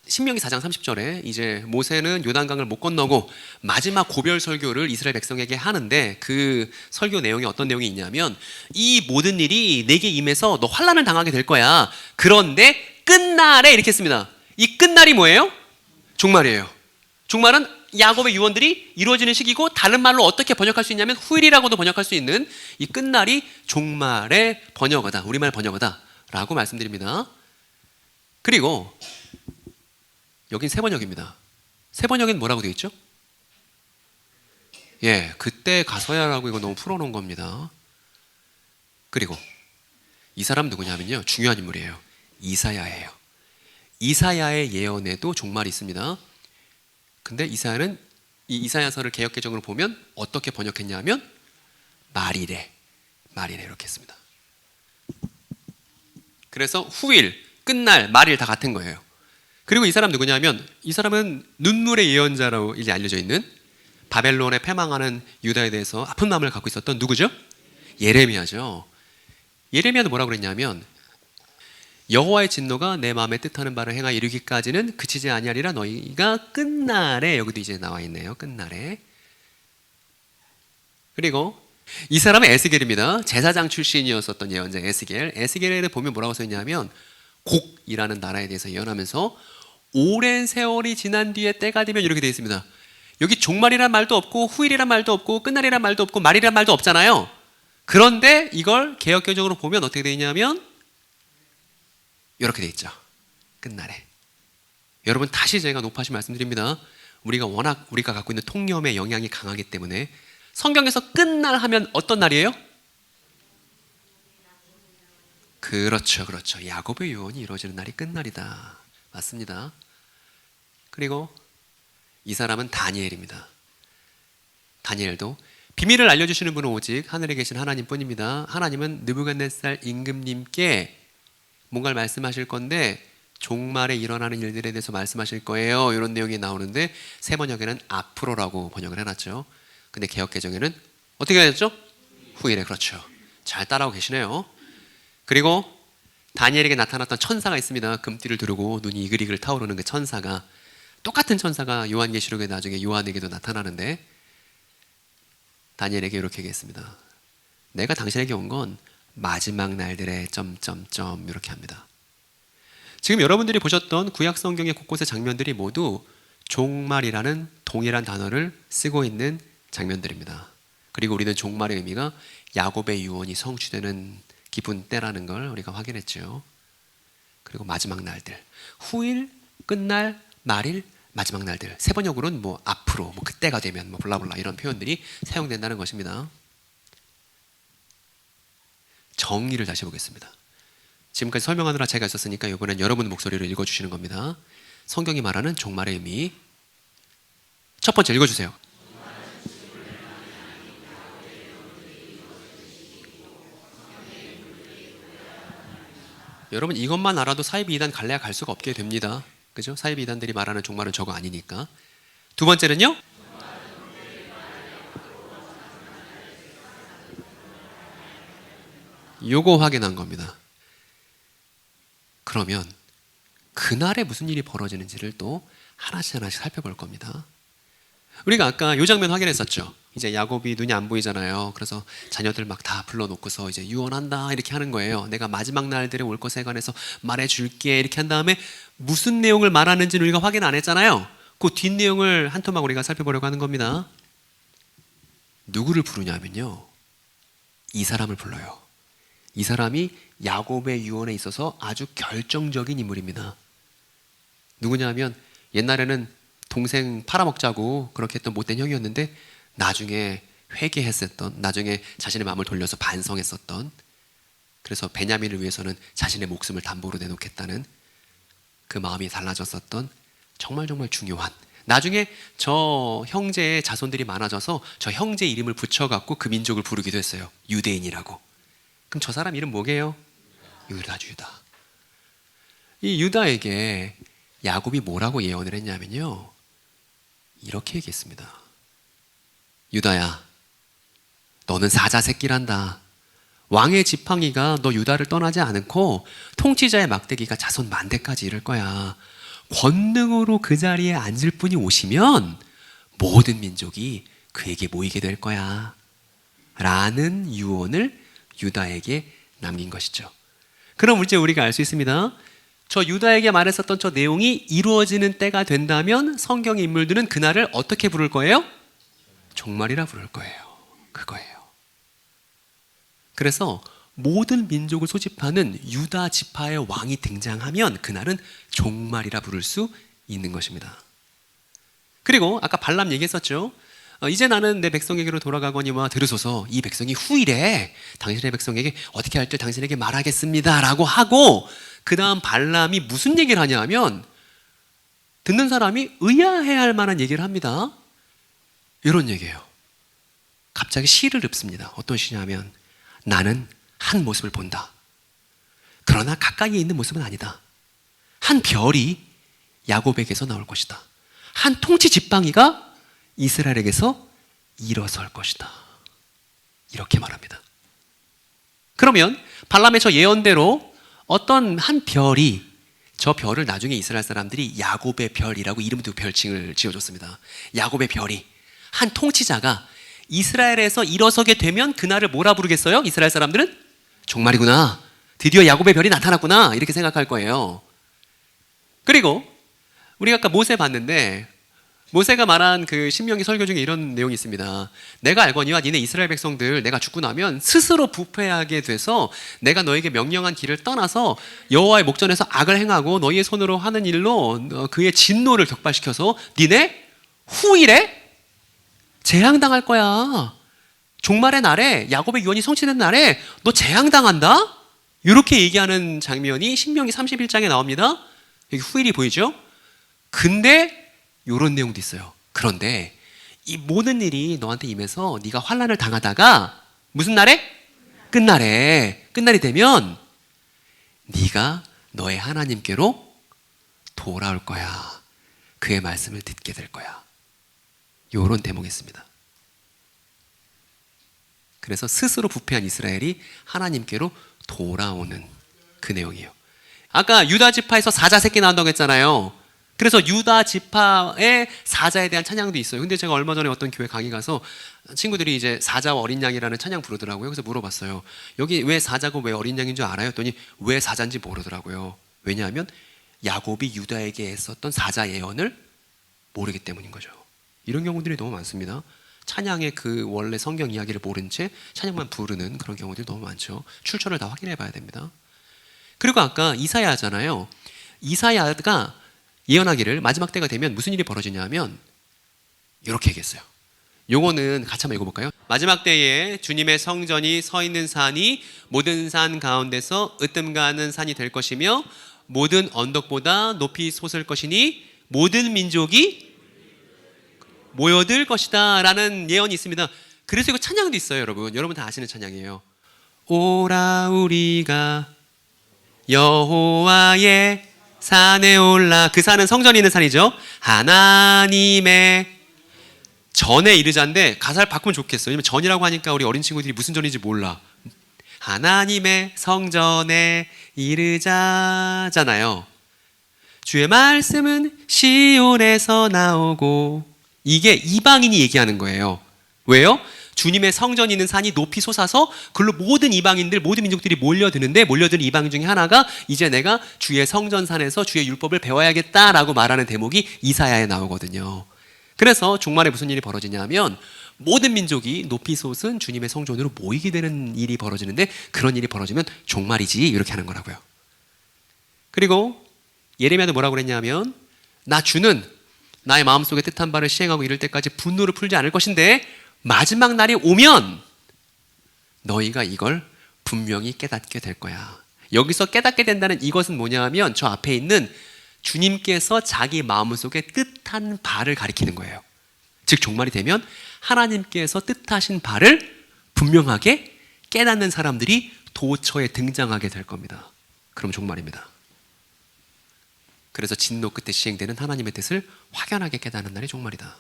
신명기 4장 30절에 이제 모세는 요단강을 못 건너고 마지막 고별 설교를 이스라엘 백성에게 하는데 그 설교 내용이 어떤 내용이 있냐면 이 모든 일이 내게 임해서 너 환난을 당하게 될 거야. 그런데 끝날에 이렇게 했습니다. 이 끝날이 뭐예요? 종말이에요. 종말은 야곱의 유언들이 이루어지는 시기고 다른 말로 어떻게 번역할 수 있냐면 후일이라고도 번역할 수 있는 이 끝날이 종말의 번역어다. 우리말 번역어다 라고 말씀드립니다. 그리고 여긴 세번역입니다. 세번역엔 뭐라고 되어 있죠? 그때 가서야라고 이거 너무 풀어놓은 겁니다. 그리고 이 사람 누구냐면요. 중요한 인물이에요. 이사야예요. 이사야의 예언에도 종말이 있습니다. 근데 이사야는 이 이사야서를 개역개정으로 보면 어떻게 번역했냐면 말이래 이렇게 했습니다. 그래서 후일, 끝날, 말일 다 같은 거예요. 그리고 이 사람 누구냐면 이 사람은 눈물의 예언자라고 이제 알려져 있는 바벨론에 패망하는 유다에 대해서 아픈 마음을 갖고 있었던 누구죠? 예레미야죠. 예레미야도 뭐라고 그랬냐면 여호와의 진노가 내 마음에 뜻하는 바를 행하 이르기까지는 그치지 아니하리라. 너희가 끝날에, 여기도 이제 나와 있네요. 끝날에. 그리고 이 사람은 에스겔입니다. 제사장 출신이었었던 예언자 에스겔. 에스겔에 보면 뭐라고 써있냐면 곡이라는 나라에 대해서 예언하면서 오랜 세월이 지난 뒤에 때가 되면 이렇게 되어 있습니다. 여기 종말이란 말도 없고 후일이란 말도 없고 끝날이란 말도 없고 말이란 말도 없잖아요. 그런데 이걸 개역개정으로 보면 어떻게 되어 있냐면 이렇게 돼 있죠. 끝날에. 여러분 다시 제가 높아시 말씀드립니다. 우리가 갖고 있는 통념의 영향이 강하기 때문에 성경에서 끝날 하면 어떤 날이에요? 그렇죠. 야곱의 유언이 이루어지는 날이 끝날이다. 맞습니다. 그리고 이 사람은 다니엘입니다. 다니엘도 비밀을 알려주시는 분은 오직 하늘에 계신 하나님뿐입니다. 하나님은 느부갓네살 임금님께 뭔가를 말씀하실 건데 종말에 일어나는 일들에 대해서 말씀하실 거예요. 이런 내용이 나오는데 세 번역에는 앞으로라고 번역을 해놨죠. 근데 개역개정에는 어떻게 해놨죠? 후일에. 그렇죠. 잘 따라오고 계시네요. 그리고 다니엘에게 나타났던 천사가 있습니다. 금띠를 두르고 눈이 이글이글 타오르는 그 천사가, 똑같은 천사가 요한계시록에 나중에 요한에게도 나타나는데 다니엘에게 이렇게 얘기했습니다. 내가 당신에게 온 건 마지막 날들의 점점점 이렇게 합니다. 지금 여러분들이 보셨던 구약 성경의 곳곳의 장면들이 모두 종말이라는 동일한 단어를 쓰고 있는 장면들입니다. 그리고 우리는 종말의 의미가 야곱의 유언이 성취되는 기쁜 때라는 걸 우리가 확인했죠. 그리고 마지막 날들, 후일, 끝날, 말일, 마지막 날들. 세 번역으로는 뭐 앞으로, 뭐 그때가 되면, 뭐 블라블라 이런 표현들이 사용된다는 것입니다. 정의를 다시 보겠습니다. 지금까지 설명하느라 제가 있었으니까 이번엔 여러분 목소리로 읽어주시는 겁니다. 성경이 말하는 종말의 의미. 첫 번째 읽어주세요. 여러분 이것만 알아도 사이비 이단 갈래야 갈 수가 없게 됩니다. 그죠? 사이비 이단들이 말하는 종말은 저거 아니니까. 두 번째는요? 요거 확인한 겁니다. 그러면 그날에 무슨 일이 벌어지는지를 또 하나씩 살펴볼 겁니다. 우리가 아까 요 장면 확인했었죠. 이제 야곱이 눈이 안 보이잖아요. 그래서 자녀들 막 다 불러놓고서 이제 유언한다 이렇게 하는 거예요. 내가 마지막 날들에 올 것에 관해서 말해줄게 이렇게 한 다음에 무슨 내용을 말하는지는 우리가 확인 안 했잖아요. 그 뒷내용을 한 토막 우리가 살펴보려고 하는 겁니다. 누구를 부르냐면요, 이 사람을 불러요. 이 사람이 야곱의 유언에 있어서 아주 결정적인 인물입니다. 누구냐면 옛날에는 동생 팔아먹자고 그렇게 했던 못된 형이었는데 나중에 회개했었던, 나중에 자신의 마음을 돌려서 반성했었던, 그래서 베냐민을 위해서는 자신의 목숨을 담보로 내놓겠다는 그 마음이 달라졌었던 정말 중요한, 나중에 저 형제의 자손들이 많아져서 저 형제 이름을 붙여갖고 그 민족을 부르기도 했어요. 유대인이라고. 그럼 저 사람 이름 뭐게요? 유다. 이 유다에게 야곱이 뭐라고 예언을 했냐면요, 이렇게 얘기했습니다. 유다야, 너는 사자 새끼란다. 왕의 지팡이가 너 유다를 떠나지 않고 통치자의 막대기가 자손 만대까지 이를 거야. 권능으로 그 자리에 앉을 분이 오시면 모든 민족이 그에게 모이게 될 거야. 라는 유언을 유다에게 남긴 것이죠. 그럼 이제 우리가 알 수 있습니다. 저 유다에게 말했었던 저 내용이 이루어지는 때가 된다면 성경의 인물들은 그날을 어떻게 부를 거예요? 종말이라 부를 거예요. 그거예요. 그래서 모든 민족을 소집하는 유다 지파의 왕이 등장하면 그날은 종말이라 부를 수 있는 것입니다. 그리고 아까 발람 얘기했었죠. 이제 나는 내 백성에게로 돌아가거니와 들으소서. 이 백성이 후일에 당신의 백성에게 어떻게 할 때 당신에게 말하겠습니다 라고 하고, 그 다음 발람이 무슨 얘기를 하냐 하면 듣는 사람이 의아해할 만한 얘기를 합니다. 이런 얘기예요. 갑자기 시를 읊습니다. 어떤 시냐면, 나는 한 모습을 본다. 그러나 가까이에 있는 모습은 아니다. 한 별이 야곱에게서 나올 것이다. 한 통치 지팡이가 이스라엘에게서 일어설 것이다. 이렇게 말합니다. 그러면 발람의 저 예언대로 어떤 한 별이, 저 별을 나중에 이스라엘 사람들이 야곱의 별이라고 이름도 별칭을 지어줬습니다. 야곱의 별이, 한 통치자가 이스라엘에서 일어서게 되면 그날을 뭐라 부르겠어요? 이스라엘 사람들은 종말이구나, 드디어 야곱의 별이 나타났구나, 이렇게 생각할 거예요. 그리고 우리가 아까 모세 봤는데, 모세가 말한 그 신명기 설교 중에 이런 내용이 있습니다. 내가 알거니와 니네 이스라엘 백성들 내가 죽고 나면 스스로 부패하게 돼서 내가 너에게 명령한 길을 떠나서 여호와의 목전에서 악을 행하고 너희의 손으로 하는 일로 그의 진노를 격발시켜서 니네 후일에 재앙당할 거야. 종말의 날에, 야곱의 유언이 성취된 날에 너 재앙당한다? 이렇게 얘기하는 장면이 신명기 31장에 나옵니다. 여기 후일이 보이죠? 근데 이런 내용도 있어요. 그런데 이 모든 일이 너한테 임해서 네가 환난을 당하다가 무슨 날에? 끝날이 되면 네가 너의 하나님께로 돌아올 거야. 그의 말씀을 듣게 될 거야. 이런 대목이 있습니다. 그래서 스스로 부패한 이스라엘이 하나님께로 돌아오는 그 내용이에요. 아까 유다 지파에서 사자 새끼 나온다고 했잖아요. 그래서 유다 지파의 사자에 대한 찬양도 있어요. 근데 제가 얼마 전에 어떤 교회 강의 가서 친구들이 이제 사자와 어린 양이라는 찬양 부르더라고요. 그래서 물어봤어요. 여기 왜 사자고 왜 어린 양인 줄 알아요? 했더니 왜 사자인지 모르더라고요. 왜냐하면 야곱이 유다에게 했었던 사자 예언을 모르기 때문인 거죠. 이런 경우들이 너무 많습니다. 찬양의 그 원래 성경 이야기를 모른 채 찬양만 부르는 그런 경우들이 너무 많죠. 출처를 다 확인해 봐야 됩니다. 그리고 아까 이사야잖아요. 이사야가 예언하기를 마지막 때가 되면 무슨 일이 벌어지냐면 이렇게 얘기했어요. 요거는 같이 한번 읽어볼까요? 마지막 때에 주님의 성전이 서 있는 산이 모든 산 가운데서 으뜸가는 산이 될 것이며 모든 언덕보다 높이 솟을 것이니 모든 민족이 모여들 것이다 라는 예언이 있습니다. 그래서 이거 찬양도 있어요. 여러분 다 아시는 찬양이에요. 오라 우리가 여호와의 산에 올라. 그 산은 성전이 있는 산이죠. 하나님의 전에 이르자인데 가사를 바꾸면 좋겠어요. 왜냐면 전이라고 하니까 우리 어린 친구들이 무슨 전인지 몰라. 하나님의 성전에 이르자잖아요. 주의 말씀은 시온에서 나오고. 이게 이방인이 얘기하는 거예요. 왜요? 주님의 성전이 있는 산이 높이 솟아서 그걸로 모든 이방인들, 모든 민족들이 몰려드는데 몰려드는 이방인 중에 하나가 이제 내가 주의 성전산에서 주의 율법을 배워야겠다라고 말하는 대목이 이사야에 나오거든요. 그래서 종말에 무슨 일이 벌어지냐면 모든 민족이 높이 솟은 주님의 성전으로 모이게 되는 일이 벌어지는데 그런 일이 벌어지면 종말이지 이렇게 하는 거라고요. 그리고 예레미야도 뭐라고 그랬냐면 나 주는 나의 마음속에 뜻한 바를 시행하고 이를 때까지 분노를 풀지 않을 것인데 마지막 날이 오면 너희가 이걸 분명히 깨닫게 될 거야. 여기서 깨닫게 된다는 이것은 뭐냐 하면 저 앞에 있는 주님께서 자기 마음속에 뜻한 바를 가리키는 거예요. 즉 종말이 되면 하나님께서 뜻하신 바를 분명하게 깨닫는 사람들이 도처에 등장하게 될 겁니다. 그럼 종말입니다. 그래서 진노 끝에 시행되는 하나님의 뜻을 확연하게 깨닫는 날이 종말이다.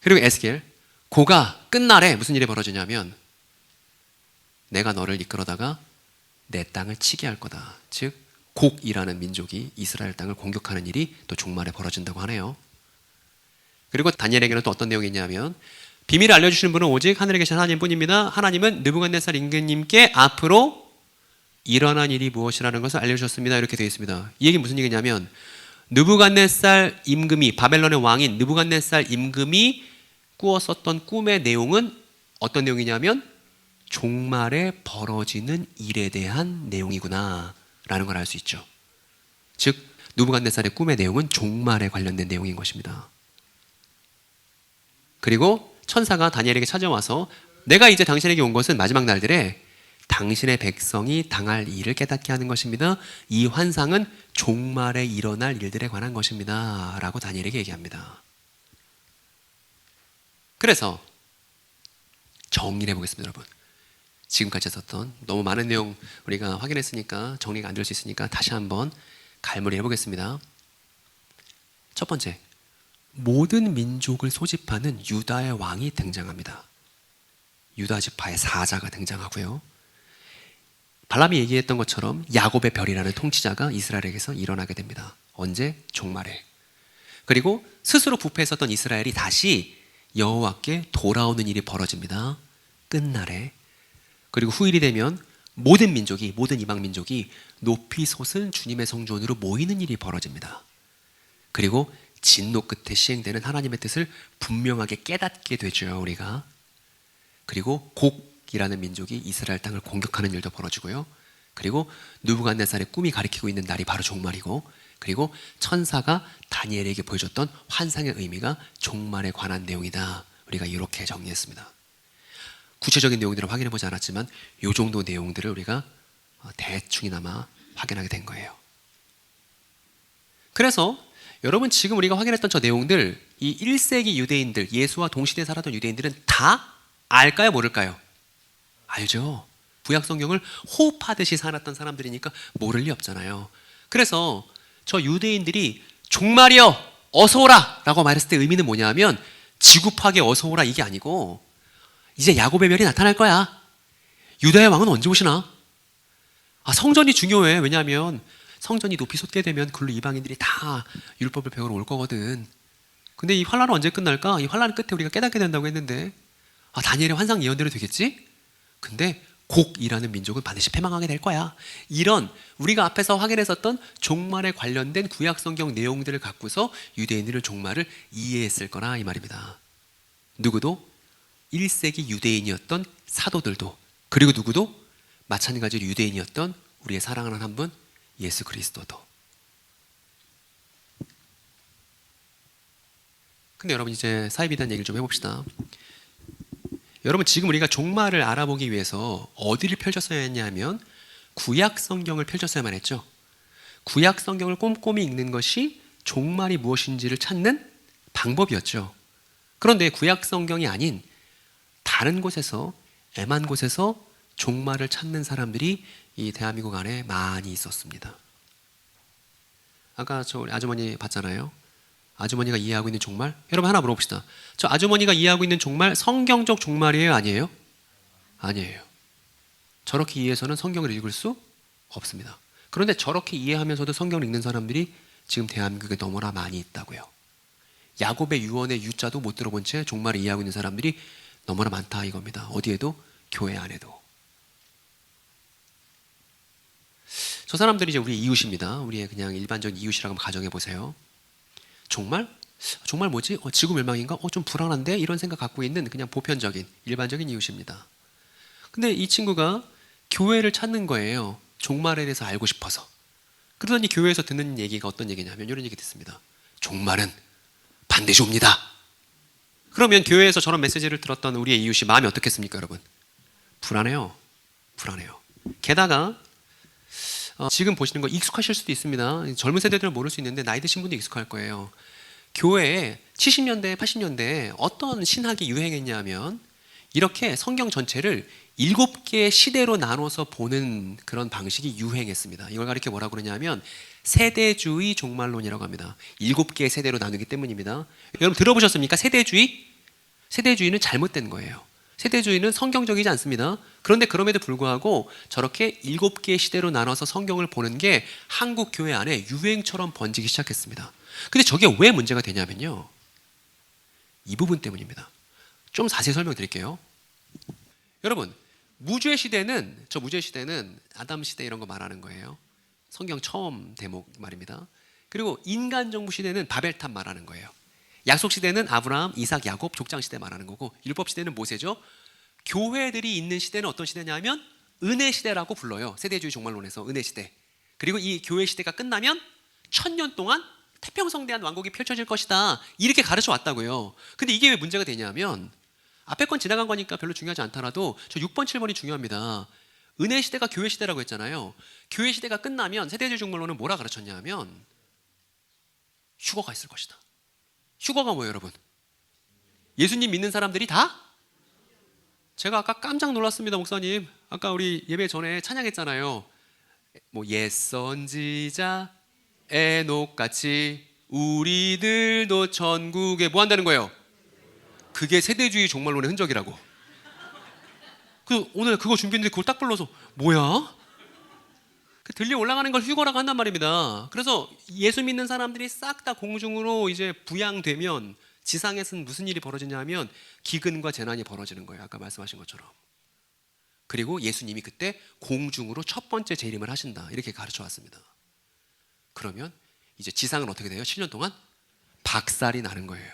그리고 에스겔 고가 끝날에 무슨 일이 벌어지냐면 내가 너를 이끌어다가 내 땅을 치게 할 거다. 즉 곡이라는 민족이 이스라엘 땅을 공격하는 일이 또 종말에 벌어진다고 하네요. 그리고 다니엘에게는 또 어떤 내용이 있냐면 비밀을 알려주시는 분은 오직 하늘에 계신 하나님뿐입니다. 하나님은 느부갓네살 임금님께 앞으로 일어난 일이 무엇이라는 것을 알려주셨습니다. 이렇게 되어 있습니다. 이 얘기는 무슨 얘기냐면 느부갓네살 임금이 바벨론의 왕인 느부갓네살 임금이 꾸었었던 꿈의 내용은 어떤 내용이냐면 종말에 벌어지는 일에 대한 내용이구나 라는 걸 알 수 있죠. 즉 느부갓네살의 꿈의 내용은 종말에 관련된 내용인 것입니다. 그리고 천사가 다니엘에게 찾아와서 내가 이제 당신에게 온 것은 마지막 날들에 당신의 백성이 당할 일을 깨닫게 하는 것입니다. 이 환상은 종말에 일어날 일들에 관한 것입니다 라고 다니엘에게 얘기합니다. 그래서 정리를 해보겠습니다. 여러분 지금까지 했었던 너무 많은 내용 우리가 확인했으니까 정리가 안 될 수 있으니까 다시 한번 갈무리 해보겠습니다. 첫 번째, 모든 민족을 소집하는 유다의 왕이 등장합니다. 유다 지파의 사자가 등장하고요. 발람이 얘기했던 것처럼 야곱의 별이라는 통치자가 이스라엘에게서 일어나게 됩니다. 언제? 종말에. 그리고 스스로 부패했었던 이스라엘이 다시 여호와께 돌아오는 일이 벌어집니다. 끝날에. 그리고 후일이 되면 모든 민족이, 모든 이방 민족이 높이 솟은 주님의 성전으로 모이는 일이 벌어집니다. 그리고 진노 끝에 시행되는 하나님의 뜻을 분명하게 깨닫게 되죠, 우리가. 그리고 곡이라는 민족이 이스라엘 땅을 공격하는 일도 벌어지고요. 그리고 느부갓네살의 꿈이 가리키고 있는 날이 바로 종말이고, 그리고 천사가 다니엘에게 보여줬던 환상의 의미가 종말에 관한 내용이다. 우리가 이렇게 정리했습니다. 구체적인 내용들을 확인해 보지 않았지만 이 정도 내용들을 우리가 대충이나마 확인하게 된 거예요. 그래서 여러분 지금 우리가 확인했던 저 내용들, 이 1세기 유대인들, 예수와 동시대에 살았던 유대인들은 다 알까요, 모를까요? 알죠. 구약 성경을 호흡하듯이 살았던 사람들이니까 모를 리 없잖아요. 그래서 저 유대인들이 종말이여 어서 오라 라고 말했을 때 의미는 뭐냐면 지구파하게 어서 오라 이게 아니고 이제 야곱의 별이 나타날 거야. 유다의 왕은 언제 오시나? 성전이 중요해. 왜냐하면 성전이 높이 솟게 되면 글로 이방인들이 다 율법을 배우러 올 거거든. 근데 이 환란은 언제 끝날까? 이 환란 끝에 우리가 깨닫게 된다고 했는데 다니엘의 환상 예언대로 되겠지? 근데 곡이라는 민족은 반드시 패망하게 될 거야. 이런 우리가 앞에서 확인했었던 종말에 관련된 구약 성경 내용들을 갖고서 유대인들은 종말을 이해했을 거라 이 말입니다. 누구도 1세기 유대인이었던 사도들도, 그리고 누구도 마찬가지로 유대인이었던 우리의 사랑하는 한 분 예수 그리스도도. 근데 여러분 이제 사입에 대한 얘기를 좀 해봅시다. 여러분 지금 우리가 종말을 알아보기 위해서 어디를 펼쳤어야 했냐면 구약 성경을 펼쳤어야만 했죠. 구약 성경을 꼼꼼히 읽는 것이 종말이 무엇인지를 찾는 방법이었죠. 그런데 구약 성경이 아닌 다른 곳에서, 애만 곳에서 종말을 찾는 사람들이 이 대한민국 안에 많이 있었습니다. 아까 저 우리 아주머니 봤잖아요. 아주머니가 이해하고 있는 종말? 여러분 하나 물어봅시다. 저 아주머니가 이해하고 있는 종말 성경적 종말이에요? 아니에요? 아니에요. 저렇게 이해해서는 성경을 읽을 수 없습니다. 그런데 저렇게 이해하면서도 성경을 읽는 사람들이 지금 대한민국에 너무나 많이 있다고요. 야곱의 유언의 유자도 못 들어본 채 종말을 이해하고 있는 사람들이 너무나 많다 이겁니다. 어디에도? 교회 안에도. 저 사람들이 이제 우리의 이웃입니다. 우리의 그냥 일반적인 이웃이라고 한번 가정해 보세요. 종말? 종말 뭐지? 지구 멸망인가? 좀 불안한데? 이런 생각 갖고 있는 그냥 보편적인 일반적인 이웃입니다. 근데 이 친구가 교회를 찾는 거예요. 종말에 대해서 알고 싶어서. 그러더니 교회에서 듣는 얘기가 어떤 얘기냐면 이런 얘기 듣습니다. 종말은 반드시 옵니다. 그러면 교회에서 저런 메시지를 들었던 우리의 이웃이 마음이 어떻겠습니까, 여러분? 불안해요. 불안해요. 게다가 지금 보시는 거 익숙하실 수도 있습니다. 젊은 세대들은 모를 수 있는데 나이 드신 분도 익숙할 거예요. 교회에 70년대, 80년대에 어떤 신학이 유행했냐면 이렇게 성경 전체를 7개의 시대로 나눠서 보는 그런 방식이 유행했습니다. 이걸 가리켜 뭐라고 그러냐면 세대주의 종말론이라고 합니다. 7개의 세대로 나누기 때문입니다. 여러분 들어보셨습니까? 세대주의? 세대주의는 잘못된 거예요. 세대주의는 성경적이지 않습니다. 그런데 그럼에도 불구하고 저렇게 7개의 시대로 나눠서 성경을 보는 게 한국 교회 안에 유행처럼 번지기 시작했습니다. 근데 저게 왜 문제가 되냐면요. 이 부분 때문입니다. 좀 자세히 설명드릴게요. 여러분, 무죄 시대는 아담 시대 이런 거 말하는 거예요. 성경 처음 대목 말입니다. 그리고 인간 정부 시대는 바벨탑 말하는 거예요. 약속 시대는 아브라함, 이삭, 야곱, 족장 시대 말하는 거고 율법 시대는 모세죠. 교회들이 있는 시대는 어떤 시대냐면 은혜 시대라고 불러요. 세대주의 종말론에서 은혜 시대. 그리고 이 교회 시대가 끝나면 1000년 동안 태평성대한 왕국이 펼쳐질 것이다. 이렇게 가르쳐 왔다고요. 근데 이게 왜 문제가 되냐면 앞에 건 지나간 거니까 별로 중요하지 않더라도 저 6번, 7번이 중요합니다. 은혜 시대가 교회 시대라고 했잖아요. 교회 시대가 끝나면 세대주의 종말론은 뭐라 가르쳤냐면 휴거가 있을 것이다. 휴거가 뭐예요, 여러분? 예수님 믿는 사람들이 다? 제가 아까 깜짝 놀랐습니다, 목사님. 아까 우리 예배 전에 찬양했잖아요. 뭐 옛 선지자 에녹같이 우리들도 천국에 뭐 한다는 거예요? 그게 세대주의 종말론의 흔적이라고. 오늘 그거 준비했는데 그걸 딱 불러서 뭐야? 들리 올라가는 걸 휴거라고 한단 말입니다. 그래서 예수 믿는 사람들이 싹 다 공중으로 이제 부양되면 지상에서는 무슨 일이 벌어지냐면 기근과 재난이 벌어지는 거예요. 아까 말씀하신 것처럼. 그리고 예수님이 그때 공중으로 첫 번째 재림을 하신다. 이렇게 가르쳐 왔습니다. 그러면 이제 지상은 어떻게 돼요? 7년 동안 박살이 나는 거예요.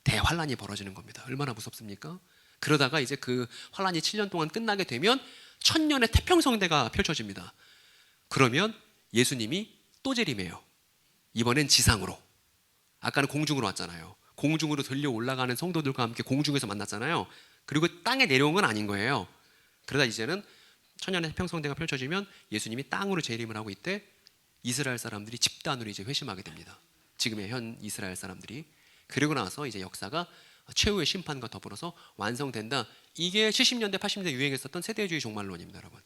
대환란이 벌어지는 겁니다. 얼마나 무섭습니까? 그러다가 이제 그 환란이 7년 동안 끝나게 되면 천년의 태평성대가 펼쳐집니다. 그러면 예수님이 또 재림해요. 이번엔 지상으로. 아까는 공중으로 왔잖아요. 공중으로 들려 올라가는 성도들과 함께 공중에서 만났잖아요. 그리고 땅에 내려온 건 아닌 거예요. 그러다 이제는 천년의 태평성대가 펼쳐지면 예수님이 땅으로 재림을 하고 이때 이스라엘 사람들이 집단으로 이제 회심하게 됩니다. 지금의 현 이스라엘 사람들이. 그리고 나서 이제 역사가 최후의 심판과 더불어서 완성된다. 이게 70년대, 80년대 유행했었던 세대주의 종말론입니다, 여러분.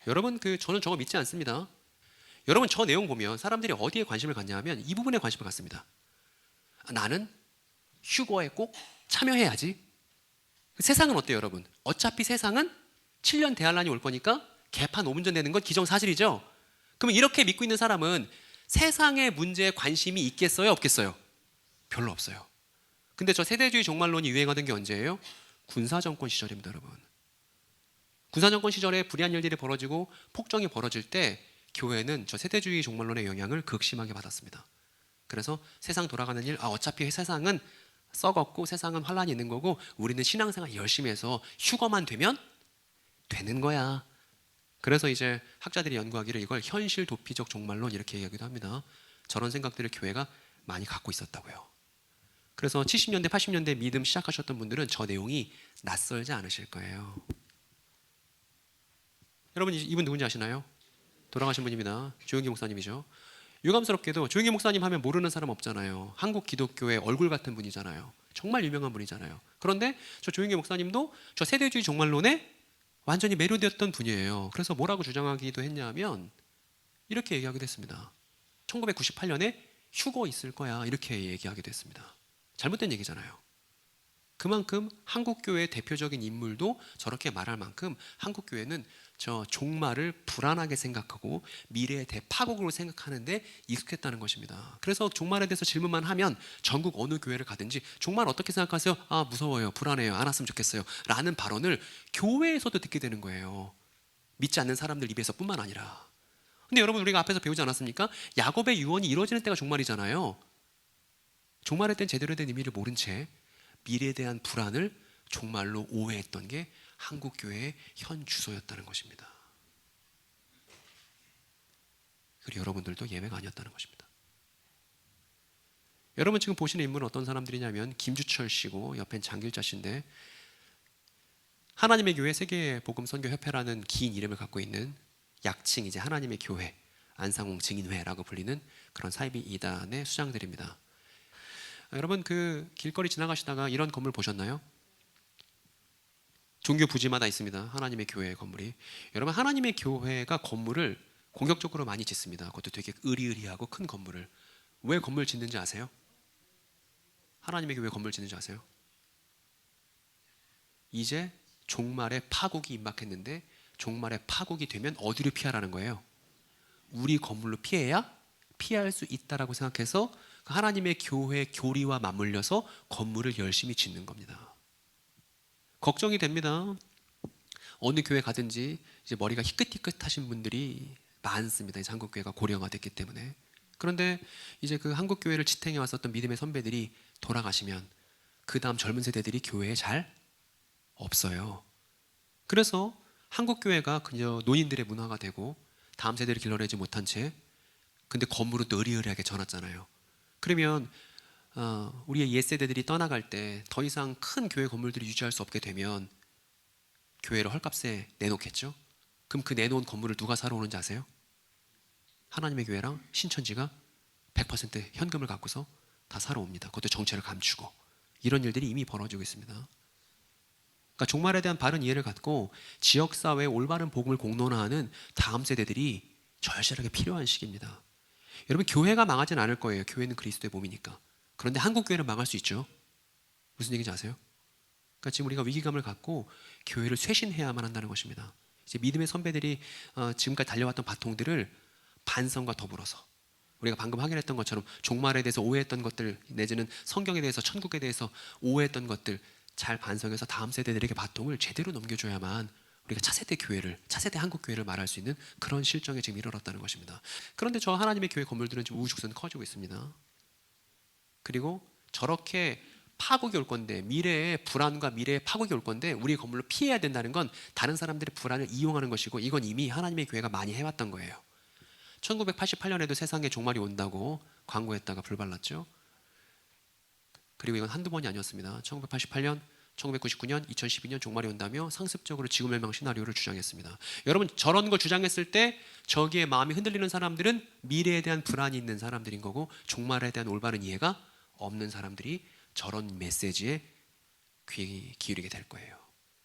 여러분, 저는 저거 믿지 않습니다. 여러분, 저 내용 보면 사람들이 어디에 관심을 갖냐 하면 이 부분에 관심을 갖습니다. 나는 휴거에 꼭 참여해야지. 세상은 어때요, 여러분? 어차피 세상은 7년 대환란이 올 거니까 개판 5분 전 되는 건 기정사실이죠. 그러면 이렇게 믿고 있는 사람은 세상의 문제에 관심이 있겠어요, 없겠어요? 별로 없어요. 근데 저 세대주의 종말론이 유행하던 게 언제예요? 군사정권 시절입니다, 여러분. 군사정권 시절에 불의한 일들이 벌어지고 폭정이 벌어질 때 교회는 저 세대주의 종말론의 영향을 극심하게 받았습니다. 그래서 세상 돌아가는 일, 어차피 세상은 썩었고 세상은 환란이 있는 거고 우리는 신앙생활 열심히 해서 휴거만 되면 되는 거야. 그래서 이제 학자들이 연구하기를 이걸 현실 도피적 종말론 이렇게 얘기하기도 합니다. 저런 생각들을 교회가 많이 갖고 있었다고요. 그래서 70년대, 80년대 믿음 시작하셨던 분들은 저 내용이 낯설지 않으실 거예요. 여러분, 이분 누군지 아시나요? 돌아가신 분입니다. 조용기 목사님이죠. 유감스럽게도 조용기 목사님 하면 모르는 사람 없잖아요. 한국 기독교의 얼굴 같은 분이잖아요. 정말 유명한 분이잖아요. 그런데 저 조용기 목사님도 저 세대주의 종말론에 완전히 매료되었던 분이에요. 그래서 뭐라고 주장하기도 했냐면 이렇게 얘기하기도 했습니다. 1998년에 휴거 있을 거야 이렇게 얘기하기도 했습니다. 잘못된 얘기잖아요. 그만큼 한국교회의 대표적인 인물도 저렇게 말할 만큼 한국교회는 저 종말을 불안하게 생각하고 미래의 대파국으로 생각하는데 익숙했다는 것입니다. 그래서 종말에 대해서 질문만 하면 전국 어느 교회를 가든지 종말 어떻게 생각하세요? 무서워요, 불안해요, 안 왔으면 좋겠어요 라는 발언을 교회에서도 듣게 되는 거예요. 믿지 않는 사람들 입에서 뿐만 아니라. 근데 여러분, 우리가 앞에서 배우지 않았습니까? 야곱의 유언이 이루어지는 때가 종말이잖아요. 종말에 대한 제대로 된 의미를 모른 채 미래에 대한 불안을 종말로 오해했던 게 한국교회의 현 주소였다는 것입니다. 그리고 여러분들도 예외가 아니었다는 것입니다. 여러분 지금 보시는 인물은 어떤 사람들이냐면 김주철 씨고 옆엔 장길자 씨인데 하나님의 교회 세계복음선교협회라는 긴 이름을 갖고 있는 약칭 이제 하나님의 교회 안상홍 증인회라고 불리는 그런 사이비 이단의 수장들입니다. 여러분 길거리 지나가시다가 이런 건물 보셨나요? 종교 부지마다 있습니다. 하나님의 교회 건물이. 여러분 하나님의 교회가 건물을 공격적으로 많이 짓습니다. 그것도 되게 으리으리하고 큰 건물을. 왜 건물 짓는지 아세요? 하나님의 교회 건물 짓는지 아세요? 이제 종말의 파국이 임박했는데 종말의 파국이 되면 어디로 피하라는 거예요? 우리 건물로 피해야 피할 수 있다라고 생각해서 하나님의 교회 교리와 맞물려서 건물을 열심히 짓는 겁니다. 걱정이 됩니다. 어느 교회 가든지 이제 머리가 희끗희끗하신 분들이 많습니다. 이제 한국 교회가 고령화됐기 때문에. 그런데 이제 그 한국 교회를 지탱해 왔었던 믿음의 선배들이 돌아가시면 그 다음 젊은 세대들이 교회에 잘 없어요. 그래서 한국 교회가 그냥 노인들의 문화가 되고 다음 세대를 길러내지 못한 채 근데 건물은 또 으리으리하게 져놨잖아요. 그러면 우리의 옛 세대들이 떠나갈 때 더 이상 큰 교회 건물들을 유지할 수 없게 되면 교회를 헐값에 내놓겠죠. 그럼 그 내놓은 건물을 누가 사러 오는지 아세요? 하나님의 교회랑 신천지가 100% 현금을 갖고서 다 사러 옵니다. 그것도 정체를 감추고. 이런 일들이 이미 벌어지고 있습니다. 그러니까 종말에 대한 바른 이해를 갖고 지역사회에 올바른 복음을 공론화하는 다음 세대들이 절실하게 필요한 시기입니다. 여러분 교회가 망하진 않을 거예요. 교회는 그리스도의 몸이니까. 그런데 한국 교회는 망할 수 있죠. 무슨 얘기인지 아세요? 그러니까 지금 우리가 위기감을 갖고 교회를 쇄신해야만 한다는 것입니다. 이제 믿음의 선배들이 지금까지 달려왔던 바통들을 반성과 더불어서 우리가 방금 확인했던 것처럼 종말에 대해서 오해했던 것들 내지는 성경에 대해서 천국에 대해서 오해했던 것들 잘 반성해서 다음 세대들에게 바통을 제대로 넘겨줘야만 우리가 차세대 교회를, 차세대 한국 교회를 말할 수 있는 그런 실정에 지금 이르렀다는 것입니다. 그런데 저 하나님의 교회 건물들은 지금 우후죽순 커지고 있습니다. 그리고 저렇게 파국이 올 건데, 미래의 불안과 미래의 파국이 올 건데 우리 건물로 피해야 된다는 건 다른 사람들의 불안을 이용하는 것이고, 이건 이미 하나님의 교회가 많이 해왔던 거예요. 1988년에도 세상에 종말이 온다고 광고했다가 불발랐죠. 그리고 이건 한두 번이 아니었습니다. 1988년, 1999년, 2012년 종말이 온다며 상습적으로 지구멸망 시나리오를 주장했습니다. 여러분, 저런 걸 주장했을 때 저기에 마음이 흔들리는 사람들은 미래에 대한 불안이 있는 사람들인 거고, 종말에 대한 올바른 이해가 없는 사람들이 저런 메시지에 귀 기울이게 될 거예요.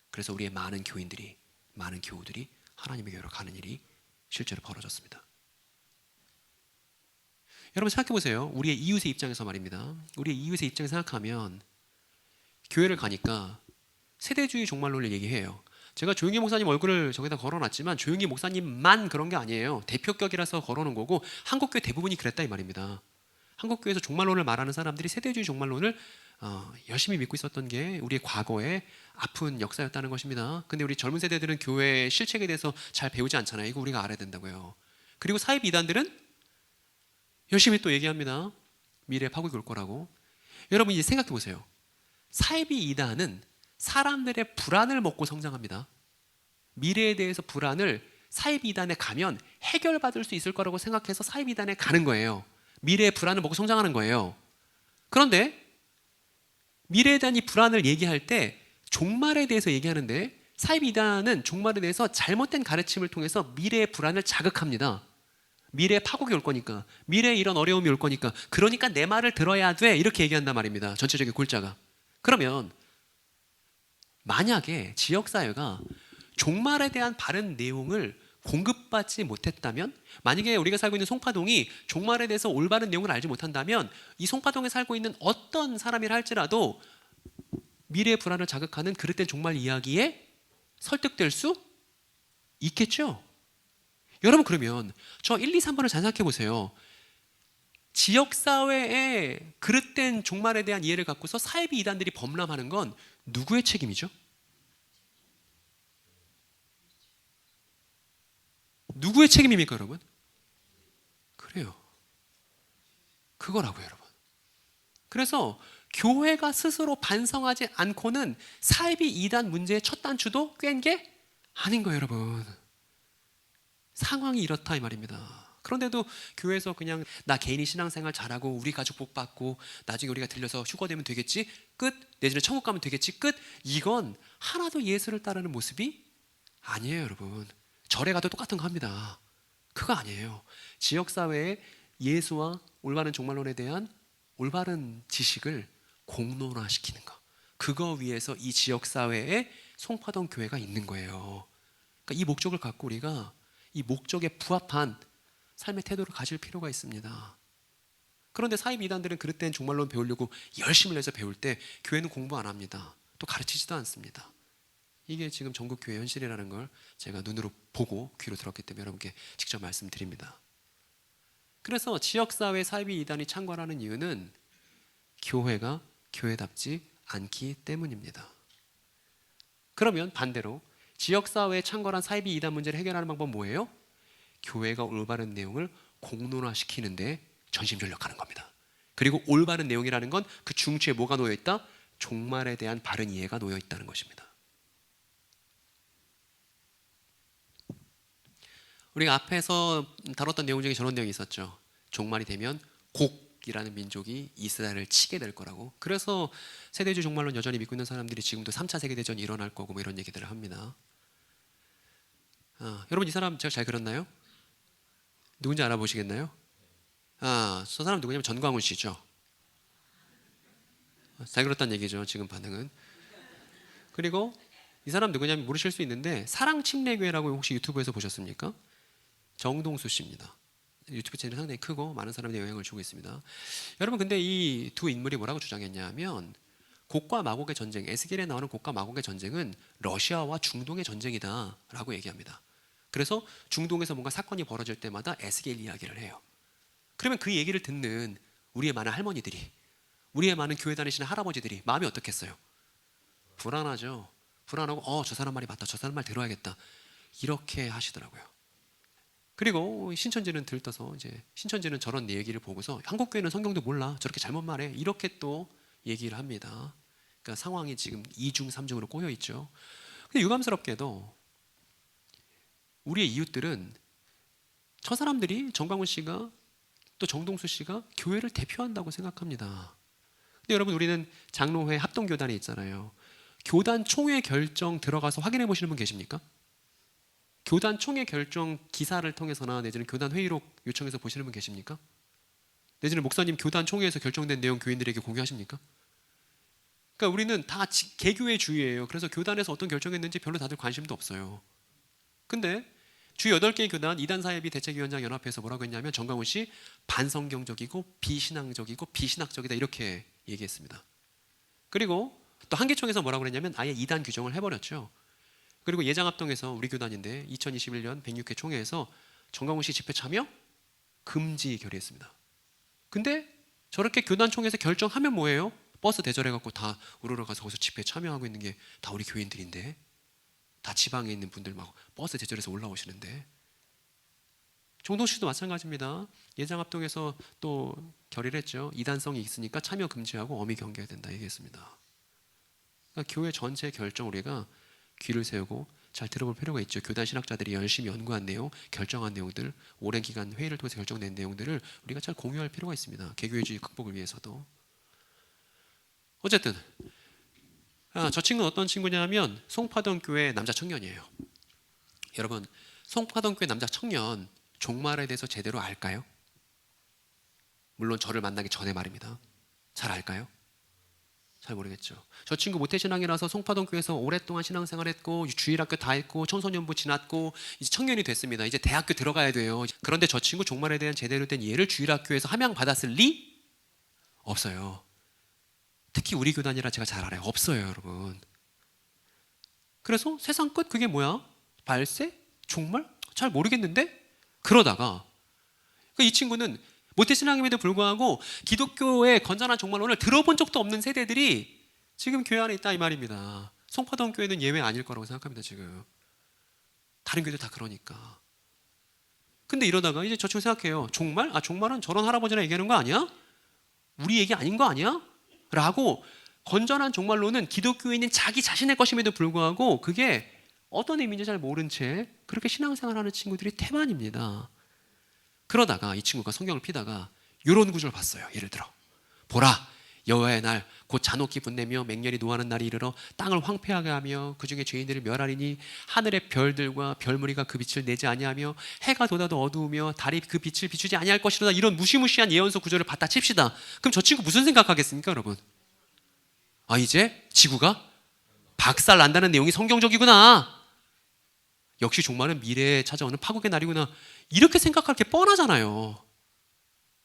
그래서 우리의 많은 교인들이, 많은 교우들이 하나님의 교회로 가는 일이 실제로 벌어졌습니다. 여러분 생각해 보세요. 우리의 이웃의 입장에서 말입니다. 우리의 이웃의 입장에서 생각하면 교회를 가니까 세대주의 종말론을 얘기해요. 제가 조용기 목사님 얼굴을 저기다 걸어놨지만 조용기 목사님만 그런 게 아니에요. 대표격이라서 걸어놓은 거고, 한국교회 대부분이 그랬다 이 말입니다. 한국교회에서 종말론을 말하는 사람들이 세대주의 종말론을 열심히 믿고 있었던 게 우리의 과거의 아픈 역사였다는 것입니다. 근데 우리 젊은 세대들은 교회의 실책에 대해서 잘 배우지 않잖아요. 이거 우리가 알아야 된다고요. 그리고 사입 이단들은 열심히 또 얘기합니다. 미래에 파국이 올 거라고. 여러분 이제 생각해 보세요. 사이비 이단은 사람들의 불안을 먹고 성장합니다. 미래에 대해서 불안을 사이비 이단에 가면 해결받을 수 있을 거라고 생각해서 사이비 이단에 가는 거예요. 미래의 불안을 먹고 성장하는 거예요. 그런데 미래에 대한 이 불안을 얘기할 때 종말에 대해서 얘기하는데, 사이비 이단은 종말에 대해서 잘못된 가르침을 통해서 미래의 불안을 자극합니다. 미래에 파국이 올 거니까, 미래에 이런 어려움이 올 거니까, 그러니까 내 말을 들어야 돼, 이렇게 얘기한단 말입니다. 전체적인 골자가. 그러면 만약에 지역사회가 종말에 대한 바른 내용을 공급받지 못했다면, 만약에 우리가 살고 있는 송파동이 종말에 대해서 올바른 내용을 알지 못한다면, 이 송파동에 살고 있는 어떤 사람이라 할지라도 미래의 불안을 자극하는 그릇된 종말 이야기에 설득될 수 있겠죠? 여러분, 그러면 저 1, 2, 3번을 잘 생각해 보세요. 지역사회에 그릇된 종말에 대한 이해를 갖고서 사이비 이단들이 범람하는 건 누구의 책임이죠? 누구의 책임입니까, 여러분? 그래요. 그거라고요, 여러분. 그래서 교회가 스스로 반성하지 않고는 사이비 이단 문제의 첫 단추도 꿰는 게 아닌 거예요, 여러분. 상황이 이렇다 이 말입니다. 그런데도 교회에서 그냥 나 개인이 신앙생활 잘하고 우리 가족 복 받고 나중에 우리가 들려서 휴거 되면 되겠지 끝, 내지는 천국 가면 되겠지 끝, 이건 하나도 예수를 따르는 모습이 아니에요, 여러분. 절에 가도 똑같은 거 합니다. 그거 아니에요. 지역사회에 예수와 올바른 종말론에 대한 올바른 지식을 공론화시키는 거, 그거 위해서 이 지역사회에 송파동 교회가 있는 거예요. 그러니까 이 목적을 갖고 우리가 이 목적에 부합한 삶의 태도를 가질 필요가 있습니다. 그런데 사이비 이단들은 그릇된 종말론 배우려고 열심을 내서 배울 때 교회는 공부 안 합니다. 또 가르치지도 않습니다. 이게 지금 전국 교회 현실이라는 걸 제가 눈으로 보고 귀로 들었기 때문에 여러분께 직접 말씀드립니다. 그래서 지역사회 사이비 이단이 창궐하는 이유는 교회가 교회답지 않기 때문입니다. 그러면 반대로 지역사회에 창궐한 사이비 이단 문제를 해결하는 방법은 뭐예요? 교회가 올바른 내용을 공론화시키는데 전심전력하는 겁니다. 그리고 올바른 내용이라는 건 그 중추에 뭐가 놓여있다? 종말에 대한 바른 이해가 놓여있다는 것입니다. 우리가 앞에서 다뤘던 내용 중에 저런 내용이 있었죠. 종말이 되면 곡이라는 민족이 이스라엘을 치게 될 거라고. 그래서 세대주의 종말론 여전히 믿고 있는 사람들이 지금도 3차 세계대전이 일어날 거고 뭐 이런 얘기들을 합니다. 여러분 이 사람 제가 잘 그렸나요? 누군지 알아보시겠나요? 저 사람 누구냐면 전광훈 씨죠. 잘 그렸다는 얘기죠, 지금 반응은. 그리고 이 사람 누구냐면 모르실 수 있는데 사랑침례교회라고 혹시 유튜브에서 보셨습니까? 정동수 씨입니다. 유튜브 채널이 상당히 크고 많은 사람들이 영향을 주고 있습니다. 여러분, 근데 이 두 인물이 뭐라고 주장했냐면 곡과 마곡의 전쟁, 에스겔에 나오는 곡과 마곡의 전쟁은 러시아와 중동의 전쟁이다 라고 얘기합니다. 그래서 중동에서 뭔가 사건이 벌어질 때마다 에스겔 이야기를 해요. 그러면 그 얘기를 듣는 우리의 많은 할머니들이, 우리의 많은 교회 다니시는 할아버지들이 마음이 어떻겠어요? 불안하죠. 불안하고 저 사람 말이 맞다, 저 사람 말 들어야겠다, 이렇게 하시더라고요. 그리고 신천지는 들떠서 이제 신천지는 저런 얘기를 보고서 한국교회는 성경도 몰라, 저렇게 잘못 말해, 이렇게 또 얘기를 합니다. 그러니까 상황이 지금 2중 3중으로 꼬여 있죠. 근데 유감스럽게도 우리의 이웃들은 저 사람들이 정광훈 씨가 또 정동수 씨가 교회를 대표한다고 생각합니다. 근데 여러분, 우리는 장로회 합동교단에 있잖아요. 교단 총회 결정 들어가서 확인해 보시는 분 계십니까? 교단 총회 결정 기사를 통해서나 내지는 교단 회의록 요청해서 보시는 분 계십니까? 내지는 목사님 교단 총회에서 결정된 내용 교인들에게 공유하십니까? 그러니까 우리는 다 개교의 주의예요. 그래서 교단에서 어떤 결정했는지 별로 다들 관심도 없어요. 근데 주 8개의 교단 이단 사회비 대책위원장 연합회에서 뭐라고 했냐면 정광훈 씨 반성경적이고 비신앙적이고 비신학적이다 이렇게 얘기했습니다. 그리고 또 한계총에서 뭐라고 그랬냐면 아예 이단 규정을 해버렸죠. 그리고 예장합동에서 우리 교단인데 2021년 106회 총회에서 정광훈 씨 집회 참여 금지 결의했습니다. 근데 저렇게 교단 총회에서 결정하면 뭐예요? 버스 대절해갖고 다 우르르 가서 거기서 집회에 참여하고 있는 게 다 우리 교인들인데, 다 지방에 있는 분들 막 버스 대절해서 올라오시는데. 정동 씨도 마찬가지입니다. 예장합동에서 또 결의를 했죠. 이단성이 있으니까 참여 금지하고 어미 경계해야 된다 얘기했습니다. 그러니까 교회 전체 결정 우리가 귀를 세우고 잘 들어볼 필요가 있죠. 교단 신학자들이 열심히 연구한 내용, 결정한 내용들, 오랜 기간 회의를 통해서 결정된 내용들을 우리가 잘 공유할 필요가 있습니다. 개교회주의 극복을 위해서도. 어쨌든 저 친구는 어떤 친구냐면 송파동 교회 남자 청년이에요. 여러분, 송파동 교회 남자 청년 종말에 대해서 제대로 알까요? 물론 저를 만나기 전에 말입니다. 잘 알까요? 잘 모르겠죠. 저 친구 모태신앙이라서 송파동 교회에서 오랫동안 신앙생활했고 주일학교 다 했고 청소년부 지났고 이제 청년이 됐습니다. 이제 대학교 들어가야 돼요. 그런데 저 친구 종말에 대한 제대로 된 이해를 주일학교에서 함양 받았을 리? 없어요. 특히 우리 교단이라 제가 잘 알아요. 없어요, 여러분. 그래서 세상 끝 그게 뭐야? 발세? 종말? 잘 모르겠는데? 그러다가 이 친구는 모태신앙임에도 불구하고 기독교의 건전한 종말론을 들어본 적도 없는 세대들이 지금 교회 안에 있다 이 말입니다. 송파동 교회는 예외 아닐 거라고 생각합니다. 지금 다른 교회도 다 그러니까. 근데 이러다가 이제 저 친구 생각해요. 종말? 종말은 저런 할아버지나 얘기하는 거 아니야? 우리 얘기 아닌 거 아니야? 라고 건전한 종말론은 기독교에 있는 자기 자신의 것임에도 불구하고 그게 어떤 의미인지 잘 모른 채 그렇게 신앙생활하는 친구들이 태반입니다. 그러다가 이 친구가 성경을 피다가 이런 구절을 봤어요. 예를 들어 보라 여호와의 날 곧 잔혹히 분내며 맹렬히 노하는 날이 이르러 땅을 황폐하게 하며 그 중에 죄인들을 멸하리니 하늘의 별들과 별무리가 그 빛을 내지 아니하며 해가 돋아도 어두우며 달이 그 빛을 비추지 아니할 것이로다. 이런 무시무시한 예언서 구절을 받다 칩시다. 그럼 저 친구 무슨 생각하겠습니까, 여러분? 이제 지구가 박살 난다는 내용이 성경적이구나. 역시 종말은 미래에 찾아오는 파국의 날이구나. 이렇게 생각할 게 뻔하잖아요.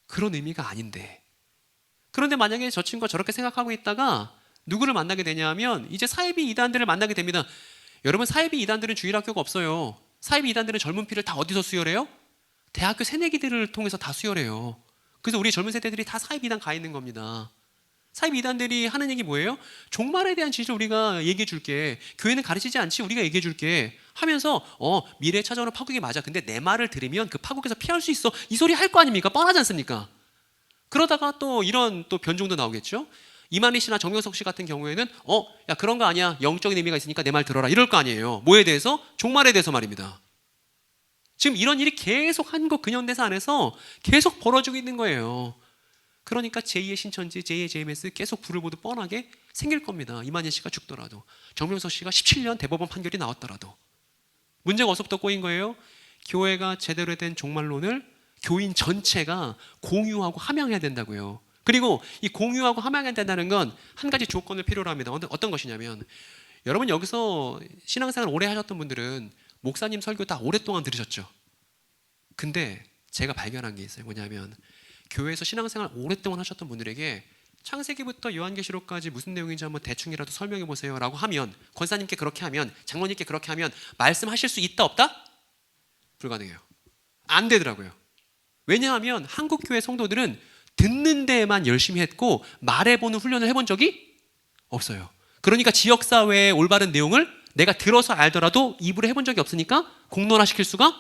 그런 의미가 아닌데. 그런데 만약에 저 친구가 저렇게 생각하고 있다가 누구를 만나게 되냐 하면 이제 사이비 이단들을 만나게 됩니다. 여러분, 사이비 이단들은 주일학교가 없어요. 사이비 이단들은 젊은 피를 다 어디서 수혈해요? 대학교 새내기들을 통해서 다 수혈해요. 그래서 우리 젊은 세대들이 다 사이비 이단 가 있는 겁니다. 사이비 이단들이 하는 얘기 뭐예요? 종말에 대한 진실 우리가 얘기해 줄게. 교회는 가르치지 않지, 우리가 얘기해 줄게 하면서 미래에 찾아오는 파국이 맞아. 근데 내 말을 들으면 그 파국에서 피할 수 있어. 이 소리 할 거 아닙니까? 뻔하지 않습니까? 그러다가 또 이런 또 변종도 나오겠죠. 이만희 씨나 정명석 씨 같은 경우에는 야 그런 거 아니야. 영적인 의미가 있으니까 내 말 들어라. 이럴 거 아니에요. 뭐에 대해서? 종말에 대해서 말입니다. 지금 이런 일이 계속 한국 근현대사 안에서 계속 벌어지고 있는 거예요. 그러니까 제2의 신천지, 제2의 JMS 계속 불을 보듯 뻔하게 생길 겁니다. 이만희 씨가 죽더라도, 정명석 씨가 17년 대법원 판결이 나왔더라도. 문제가 어디서부터 꼬인 거예요? 교회가 제대로 된 종말론을 교인 전체가 공유하고 함양해야 된다고요. 그리고 이 공유하고 함양해야 된다는 건 한 가지 조건을 필요로 합니다. 어떤 것이냐면, 여러분 여기서 신앙생활 오래 하셨던 분들은 목사님 설교 다 오랫동안 들으셨죠. 근데 제가 발견한 게 있어요. 뭐냐면 교회에서 신앙생활 오랫동안 하셨던 분들에게 창세기부터 요한계시록까지 무슨 내용인지 한번 대충이라도 설명해 보세요 라고 하면, 권사님께 그렇게 하면, 장로님께 그렇게 하면 말씀하실 수 있다 없다? 불가능해요. 안 되더라고요. 왜냐하면 한국 교회 성도들은 듣는 데에만 열심히 했고 말해보는 훈련을 해본 적이 없어요. 그러니까 지역사회의 올바른 내용을 내가 들어서 알더라도 입으로 해본 적이 없으니까 공론화시킬 수가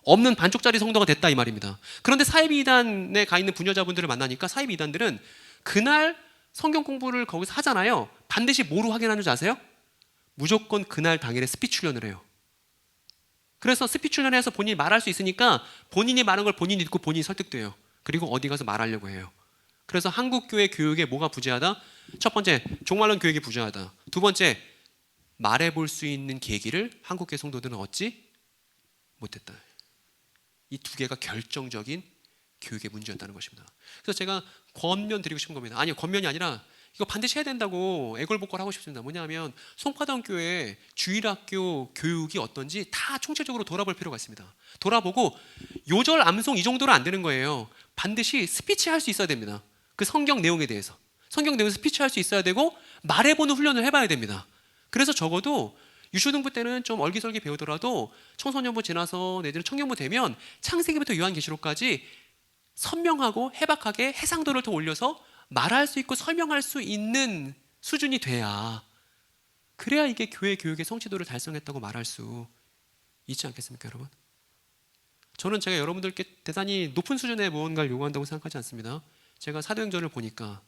없는 반쪽짜리 성도가 됐다 이 말입니다. 그런데 사이비 이단에 가 있는 부녀자분들을 만나니까 사이비 이단들은 그날 성경 공부를 거기서 하잖아요. 반드시 뭐로 확인하는 줄 아세요? 무조건 그날 당일에 스피치 훈련을 해요. 그래서 스피치 훈련해서 본인이 말할 수 있으니까 본인이 말한 걸 본인이 듣고 본인이 설득돼요. 그리고 어디 가서 말하려고 해요. 그래서 한국 교회 교육에 뭐가 부재하다? 첫 번째, 종말론 교육이 부재하다. 두 번째, 말해볼 수 있는 계기를 한국교회 성도들은 얻지 못했다. 이 두 개가 결정적인 교육의 문제였다는 것입니다. 그래서 제가 권면 드리고 싶은 겁니다. 아니요, 권면이 아니라 이거 반드시 해야 된다고 애걸복걸 하고 싶습니다. 뭐냐면 송파동 교회 주일학교 교육이 어떤지 다 총체적으로 돌아볼 필요가 있습니다. 돌아보고 요절 암송 이 정도는 안 되는 거예요. 반드시 스피치 할 수 있어야 됩니다. 그 성경 내용에 대해서 성경 내용에서 스피치 할 수 있어야 되고 말해보는 훈련을 해봐야 됩니다. 그래서 적어도 유초등부 때는 좀 얼기설기 배우더라도 청소년부 지나서 내지는 청년부 되면 창세기부터 요한계시록까지 선명하고 해박하게 해상도를 더 올려서 말할 수 있고 설명할 수 있는 수준이 돼야, 그래야 이게 교회 교육의 성취도를 달성했다고 말할 수 있지 않겠습니까, 여러분? 저는 제가 여러분들께 대단히 높은 수준의 무언가를 요구한다고 생각하지 않습니다. 제가 사도행전을 보니까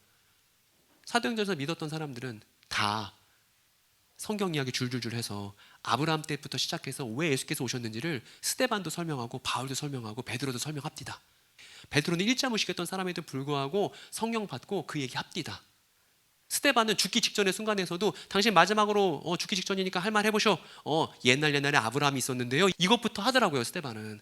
사도행전에서 믿었던 사람들은 다 성경 이야기 줄줄줄 해서 아브라함 때부터 시작해서 왜 예수께서 오셨는지를 스데반도 설명하고 바울도 설명하고 베드로도 설명합디다. 베드로는 일자 무식했던 사람에도 불구하고 성령 받고 그 얘기 합디다. 스데반은 죽기 직전의 순간에서도 당신 마지막으로 죽기 직전이니까 할 말 해보셔. 옛날에 아브라함이 있었는데요. 이것부터 하더라고요, 스데반은.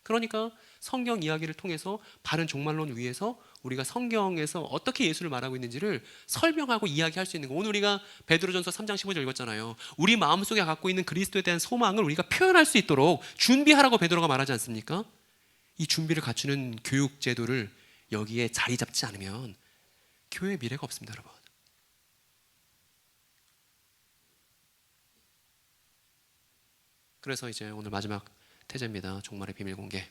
그러니까 성경 이야기를 통해서 바른 종말론 위에서 우리가 성경에서 어떻게 예수를 말하고 있는지를 설명하고 이야기할 수 있는 거. 오늘 우리가 베드로전서 3장 15절 읽었잖아요. 우리 마음속에 갖고 있는 그리스도에 대한 소망을 우리가 표현할 수 있도록 준비하라고 베드로가 말하지 않습니까? 이 준비를 갖추는 교육 제도를 여기에 자리 잡지 않으면 교회의 미래가 없습니다, 여러분. 그래서 이제 오늘 마지막 태제입니다. 종말의 비밀 공개.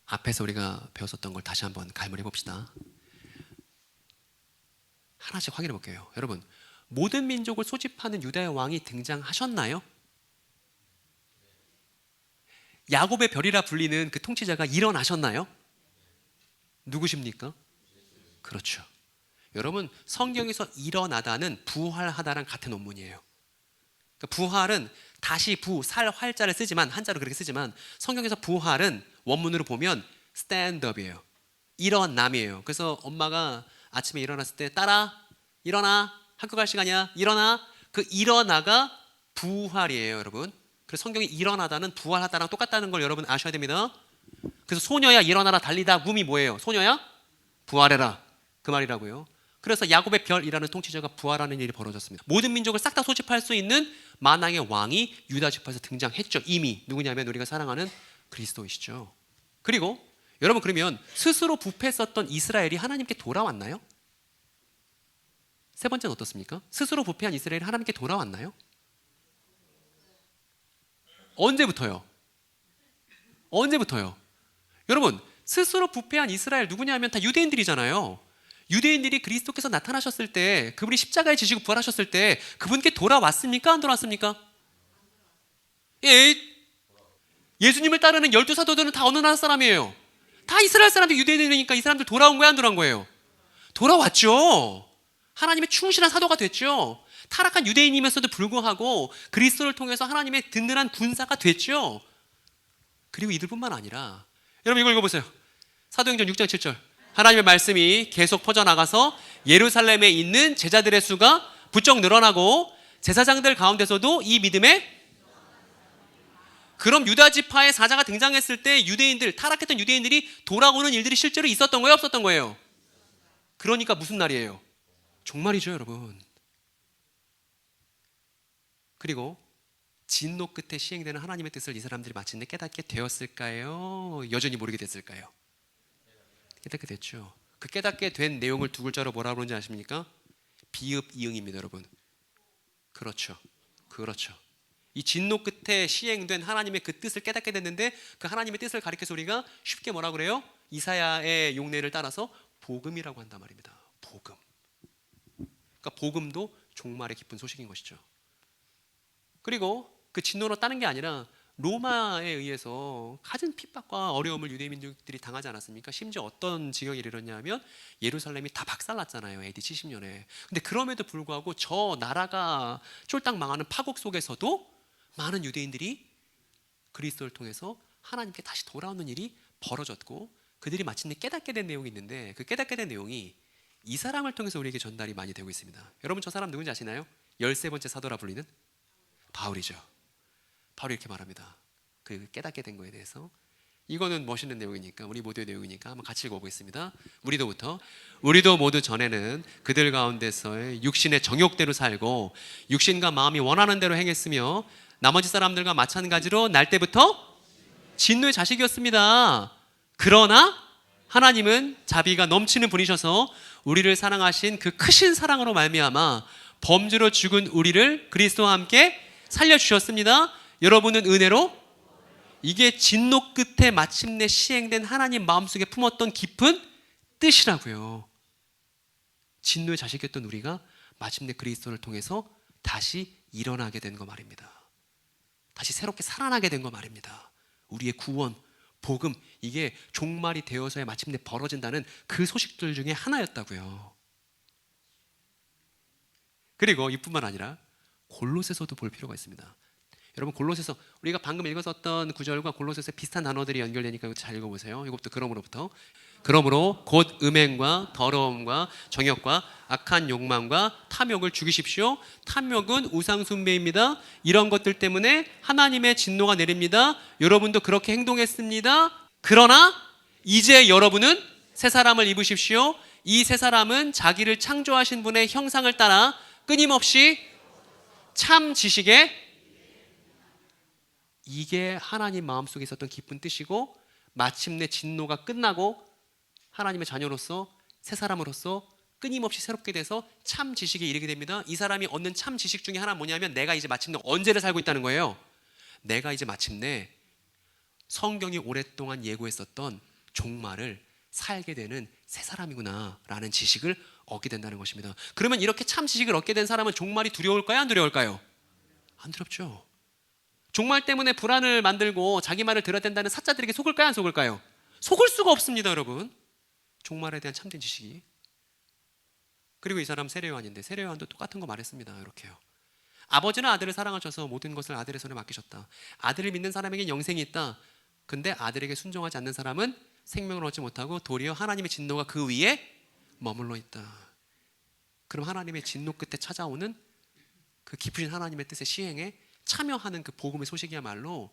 앞에서 우리가 배웠었던 걸 다시 한번 갈무리 봅시다. 하나씩 확인해 볼게요. 여러분, 모든 민족을 소집하는 유다의 왕이 등장하셨나요? 야곱의 별이라 불리는 그 통치자가 일어나셨나요? 누구십니까? 그렇죠. 여러분, 성경에서 일어나다는 부활하다랑 같은 원문이에요. 그러니까 부활은 다시 살 활자를 쓰지만, 한자로 그렇게 쓰지만 성경에서 부활은 원문으로 보면 stand up이에요. 일어남이에요. 그래서 엄마가 아침에 일어났을 때 딸아 일어나, 학교 갈 시간이야, 일어나. 그 일어나가 부활이에요, 여러분. 그래서 성경이 일어나다는 부활하다랑 똑같다는 걸 여러분 아셔야 됩니다. 그래서 소녀야 일어나라 달리다 굼이 뭐예요? 소녀야 부활해라, 그 말이라고요. 그래서 야곱의 별이라는 통치자가 부활하는 일이 벌어졌습니다. 모든 민족을 싹 다 소집할 수 있는 만왕의 왕이 유다 지파에서 등장했죠. 이미. 누구냐면 우리가 사랑하는 그리스도이시죠. 그리고 여러분, 그러면 스스로 부패했었던 이스라엘이 하나님께 돌아왔나요? 세 번째는 어떻습니까? 스스로 부패한 이스라엘이 하나님께 돌아왔나요? 언제부터요? 언제부터요? 여러분, 스스로 부패한 이스라엘 누구냐면 다 유대인들이잖아요. 유대인들이 그리스도께서 나타나셨을 때, 그분이 십자가에 지시고 부활하셨을 때 그분께 돌아왔습니까? 안 돌아왔습니까? 예, 예수님을 따르는 12사도들은 다 어느 나라 사람이에요? 다 이스라엘 사람들, 유대인이니까 이 사람들 돌아온 거야, 안 돌아온 거예요? 돌아왔죠. 하나님의 충실한 사도가 됐죠. 타락한 유대인임에서도 불구하고 그리스도를 통해서 하나님의 든든한 군사가 됐죠. 그리고 이들뿐만 아니라, 여러분 이거 읽어보세요. 사도행전 6장 7절. 하나님의 말씀이 계속 퍼져나가서 예루살렘에 있는 제자들의 수가 부쩍 늘어나고 제사장들 가운데서도 이 믿음에, 그럼 유다 지파의 사자가 등장했을 때 유대인들, 타락했던 유대인들이 돌아오는 일들이 실제로 있었던 거예요, 없었던 거예요? 그러니까 무슨 날이에요? 종말이죠, 여러분. 그리고 진노 끝에 시행되는 하나님의 뜻을 이 사람들이 마침내 깨닫게 되었을까요? 여전히 모르게 됐을까요? 깨닫게 됐죠. 그 깨닫게 된 내용을 두 글자로 뭐라고 그러는지 아십니까? 비읍이응입니다, 여러분. 그렇죠. 그렇죠. 이 진노 끝에 시행된 하나님의 그 뜻을 깨닫게 됐는데, 그 하나님의 뜻을 가리켜서 우리가 쉽게 뭐라 그래요? 이사야의 용례를 따라서 복음이라고 한단 말입니다. 복음. 그러니까 복음도 종말의 기쁜 소식인 것이죠. 그리고 그 진노로 따는 게 아니라 로마에 의해서 가진 핍박과 어려움을 유대 민족들이 당하지 않았습니까? 심지어 어떤 지경에 이르렀냐면 예루살렘이 다 박살났잖아요. AD 70년에. 근데 그럼에도 불구하고 저 나라가 쫄딱 망하는 파국 속에서도 많은 유대인들이 그리스도를 통해서 하나님께 다시 돌아오는 일이 벌어졌고 그들이 마침내 깨닫게 된 내용이 있는데 그 깨닫게 된 내용이 이 사람을 통해서 우리에게 전달이 많이 되고 있습니다. 여러분 저 사람 누군지 아시나요? 13번째 사도라 불리는 바울이죠. 바울이 이렇게 말합니다. 그 깨닫게 된 거에 대해서. 이거는 멋있는 내용이니까 우리 모두의 내용이니까 한번 같이 읽어보겠습니다. 우리도 모두 전에는 그들 가운데서의 육신의 정욕대로 살고 육신과 마음이 원하는 대로 행했으며 나머지 사람들과 마찬가지로 날 때부터 진노의 자식이었습니다. 그러나 하나님은 자비가 넘치는 분이셔서 우리를 사랑하신 그 크신 사랑으로 말미암아 범죄로 죽은 우리를 그리스도와 함께 살려주셨습니다. 여러분은 은혜로 이게 진노 끝에 마침내 시행된 하나님 마음속에 품었던 깊은 뜻이라고요. 진노의 자식이었던 우리가 마침내 그리스도를 통해서 다시 일어나게 된 거 말입니다. 다시 새롭게 살아나게 된 거 말입니다. 우리의 구원, 복음, 이게 종말이 되어서야 마침내 벌어진다는 그 소식들 중에 하나였다고요. 그리고 이뿐만 아니라 골로새서도 볼 필요가 있습니다. 여러분 골로새서 우리가 방금 읽었었던 구절과 골로새서의 비슷한 단어들이 연결되니까 이거 잘 읽어보세요. 이것부터 그러므로 곧 음행과 더러움과 정욕과 악한 욕망과 탐욕을 죽이십시오. 탐욕은 우상 숭배입니다. 이런 것들 때문에 하나님의 진노가 내립니다. 여러분도 그렇게 행동했습니다. 그러나 이제 여러분은 새 사람을 입으십시오. 이 새 사람은 자기를 창조하신 분의 형상을 따라 끊임없이 참 지식에 이게 하나님 마음속에 있었던 깊은 뜻이고 마침내 진노가 끝나고 하나님의 자녀로서 새 사람으로서 끊임없이 새롭게 돼서 참 지식에 이르게 됩니다. 이 사람이 얻는 참 지식 중에 하나는 뭐냐면 내가 이제 마침내 언제를 살고 있다는 거예요. 내가 이제 마침내 성경이 오랫동안 예고했었던 종말을 살게 되는 새 사람이구나 라는 지식을 얻게 된다는 것입니다. 그러면 이렇게 참 지식을 얻게 된 사람은 종말이 두려울까요? 안 두려울까요? 안 두렵죠. 종말 때문에 불안을 만들고 자기 말을 들어야 된다는 사자들에게 속을까요? 안 속을까요? 속을 수가 없습니다, 여러분. 종말에 대한 참된 지식이. 그리고 이 사람 세례요한인데 세례요한도 똑같은 거 말했습니다. 이렇게요. 아버지는 아들을 사랑하셔서 모든 것을 아들의 손에 맡기셨다. 아들을 믿는 사람에게 영생이 있다. 근데 아들에게 순종하지 않는 사람은 생명을 얻지 못하고 도리어 하나님의 진노가 그 위에 머물러 있다. 그럼 하나님의 진노 끝에 찾아오는 그 깊으신 하나님의 뜻의 시행에 참여하는 그 복음의 소식이야말로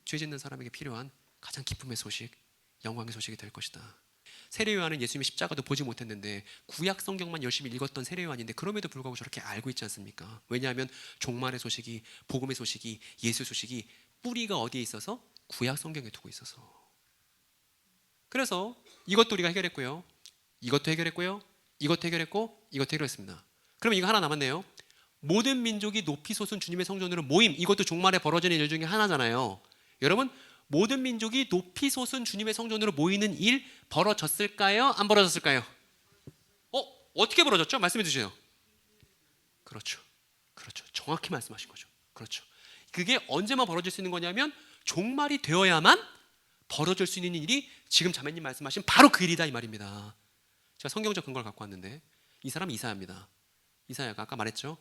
죄 짓는 사람에게 필요한 가장 기쁨의 소식, 영광의 소식이 될 것이다. 세례요한은 예수님의 십자가도 보지 못했는데 구약 성경만 열심히 읽었던 세례요한인데 그럼에도 불구하고 저렇게 알고 있지 않습니까? 왜냐하면 종말의 소식이, 복음의 소식이, 예수의 소식이 뿌리가 어디에 있어서? 구약 성경에 두고 있어서. 그래서 이것도 우리가 해결했고요. 이것도 해결했고요. 이것도 해결했고 이것도 해결했습니다. 그러면 이거 하나 남았네요. 모든 민족이 높이 솟은 주님의 성전으로 모임. 이것도 종말에 벌어지는 일 중에 하나잖아요. 여러분 모든 민족이 높이 솟은 주님의 성전으로 모이는 일 벌어졌을까요? 안 벌어졌을까요? 어떻게 벌어졌죠? 말씀해 주세요. 그렇죠. 정확히 말씀하신 거죠. 그렇죠. 그게 언제만 벌어질 수 있는 거냐면 종말이 되어야만 벌어질 수 있는 일이 지금 자매님 말씀하신 바로 그 일이다 이 말입니다. 제가 성경적 근거를 갖고 왔는데 이 사람이 이사야입니다. 이사야가 아까 말했죠.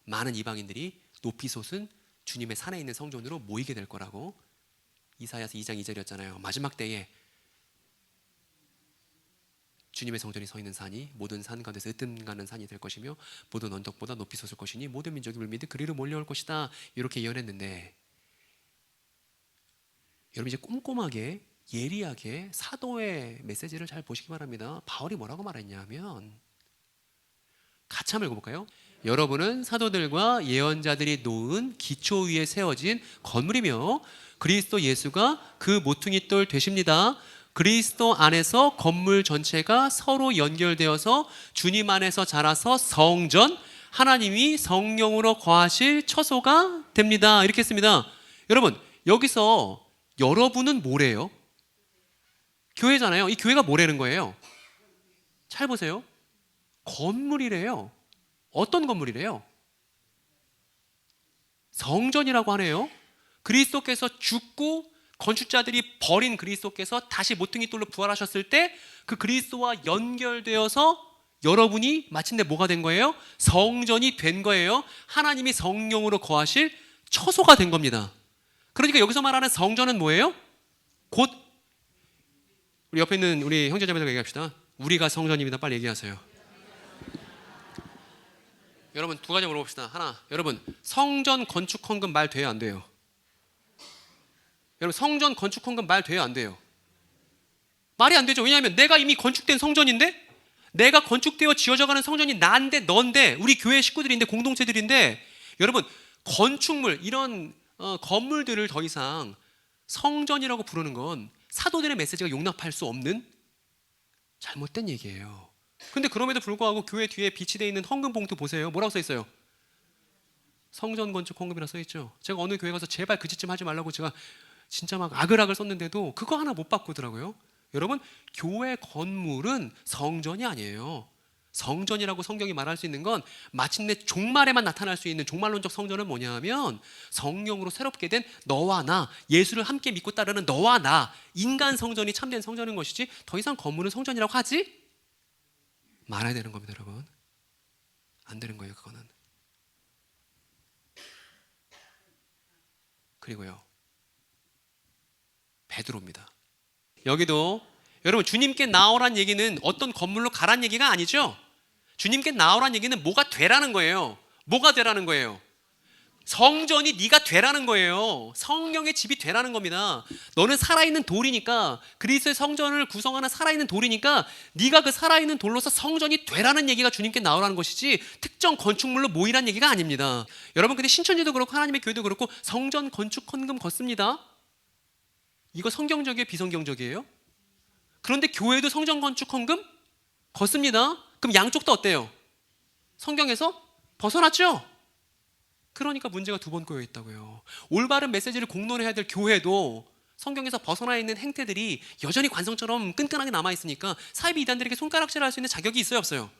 많은 이방인들이 높이 솟은 주님의 산에 있는 성전으로 모이게 될 거라고. 이사야서 2장 2절이었잖아요. 마지막 때에 주님의 성전이 서 있는 산이 모든 산 가운데서 으뜸가는 산이 될 것이며 모든 언덕보다 높이 솟을 것이니 모든 민족이 물밑에 그리로 몰려올 것이다. 이렇게 예언했는데 여러분 이제 꼼꼼하게 예리하게 사도의 메시지를 잘 보시기 바랍니다. 바울이 뭐라고 말했냐면 같이 한번 읽어볼까요? 여러분은 사도들과 예언자들이 놓은 기초 위에 세워진 건물이며 그리스도 예수가 그 모퉁이 돌 되십니다. 그리스도 안에서 건물 전체가 서로 연결되어서 주님 안에서 자라서 성전, 하나님이 성령으로 거하실 처소가 됩니다. 이렇게 했습니다. 여러분 여기서 여러분은 뭐래요? 교회잖아요. 이 교회가 뭐라는 거예요? 잘 보세요. 건물이래요. 어떤 건물이래요? 성전이라고 하네요. 그리스도께서 죽고 건축자들이 버린 그리스도께서 다시 모퉁이 돌로 부활하셨을 때 그 그리스도와 연결되어서 여러분이 마침내 뭐가 된 거예요? 성전이 된 거예요. 하나님이 성령으로 거하실 처소가 된 겁니다. 그러니까 여기서 말하는 성전은 뭐예요? 곧 우리 옆에 있는 우리 형제자매들과 얘기합시다. 우리가 성전입니다. 빨리 얘기하세요. 여러분 두 가지 물어봅시다. 하나, 여러분 성전 건축 헌금 말 돼요 안 돼요? 여러분 성전 건축 헌금 말 돼요 안 돼요? 말이 안 되죠. 왜냐하면 내가 이미 건축된 성전인데, 내가 건축되어 지어져가는 성전이 나인데 너인데 우리 교회 식구들인데 공동체들인데, 여러분 건축물 이런 건물들을 더 이상 성전이라고 부르는 건 사도들의 메시지가 용납할 수 없는 잘못된 얘기예요. 근데 그럼에도 불구하고 교회 뒤에 비치되어 있는 헌금 봉투 보세요. 뭐라고 써 있어요? 성전 건축 헌금이라 써 있죠. 제가 어느 교회 가서 제발 그 짓 좀 하지 말라고 제가 진짜 막 아글아글 썼는데도 그거 하나 못 바꾸더라고요. 여러분 교회 건물은 성전이 아니에요. 성전이라고 성경이 말할 수 있는 건 마침내 종말에만 나타날 수 있는 종말론적 성전은 뭐냐 하면 성령으로 새롭게 된 너와 나, 예수를 함께 믿고 따르는 너와 나, 인간 성전이 참된 성전인 것이지, 더 이상 건물은 성전이라고 하지 말아야 되는 겁니다. 여러분 안 되는 거예요. 그거는. 그리고요 베드로입니다. 여기도 여러분 주님께 나오란 얘기는 어떤 건물로 가란 얘기가 아니죠. 주님께 나오란 얘기는 뭐가 되라는 거예요. 뭐가 되라는 거예요? 성전이 네가 되라는 거예요. 성령의 집이 되라는 겁니다. 너는 살아있는 돌이니까, 그리스도의 성전을 구성하는 살아있는 돌이니까 네가 그 살아있는 돌로서 성전이 되라는 얘기가 주님께 나오라는 것이지 특정 건축물로 모이라는 얘기가 아닙니다. 여러분 근데 신천지도 그렇고 하나님의 교회도 그렇고 성전 건축 헌금 걷습니다. 이거 성경적이에요? 비성경적이에요? 그런데 교회도 성전 건축 헌금 걷습니다. 그럼 양쪽 다 어때요? 성경에서 벗어났죠? 그러니까 문제가 두 번 꼬여 있다고요. 올바른 메시지를 공론해야 될 교회도 성경에서 벗어나 있는 행태들이 여전히 관성처럼 끈끈하게 남아 있으니까 사이비 이단들에게 손가락질할 수 있는 자격이 있어요 없어요?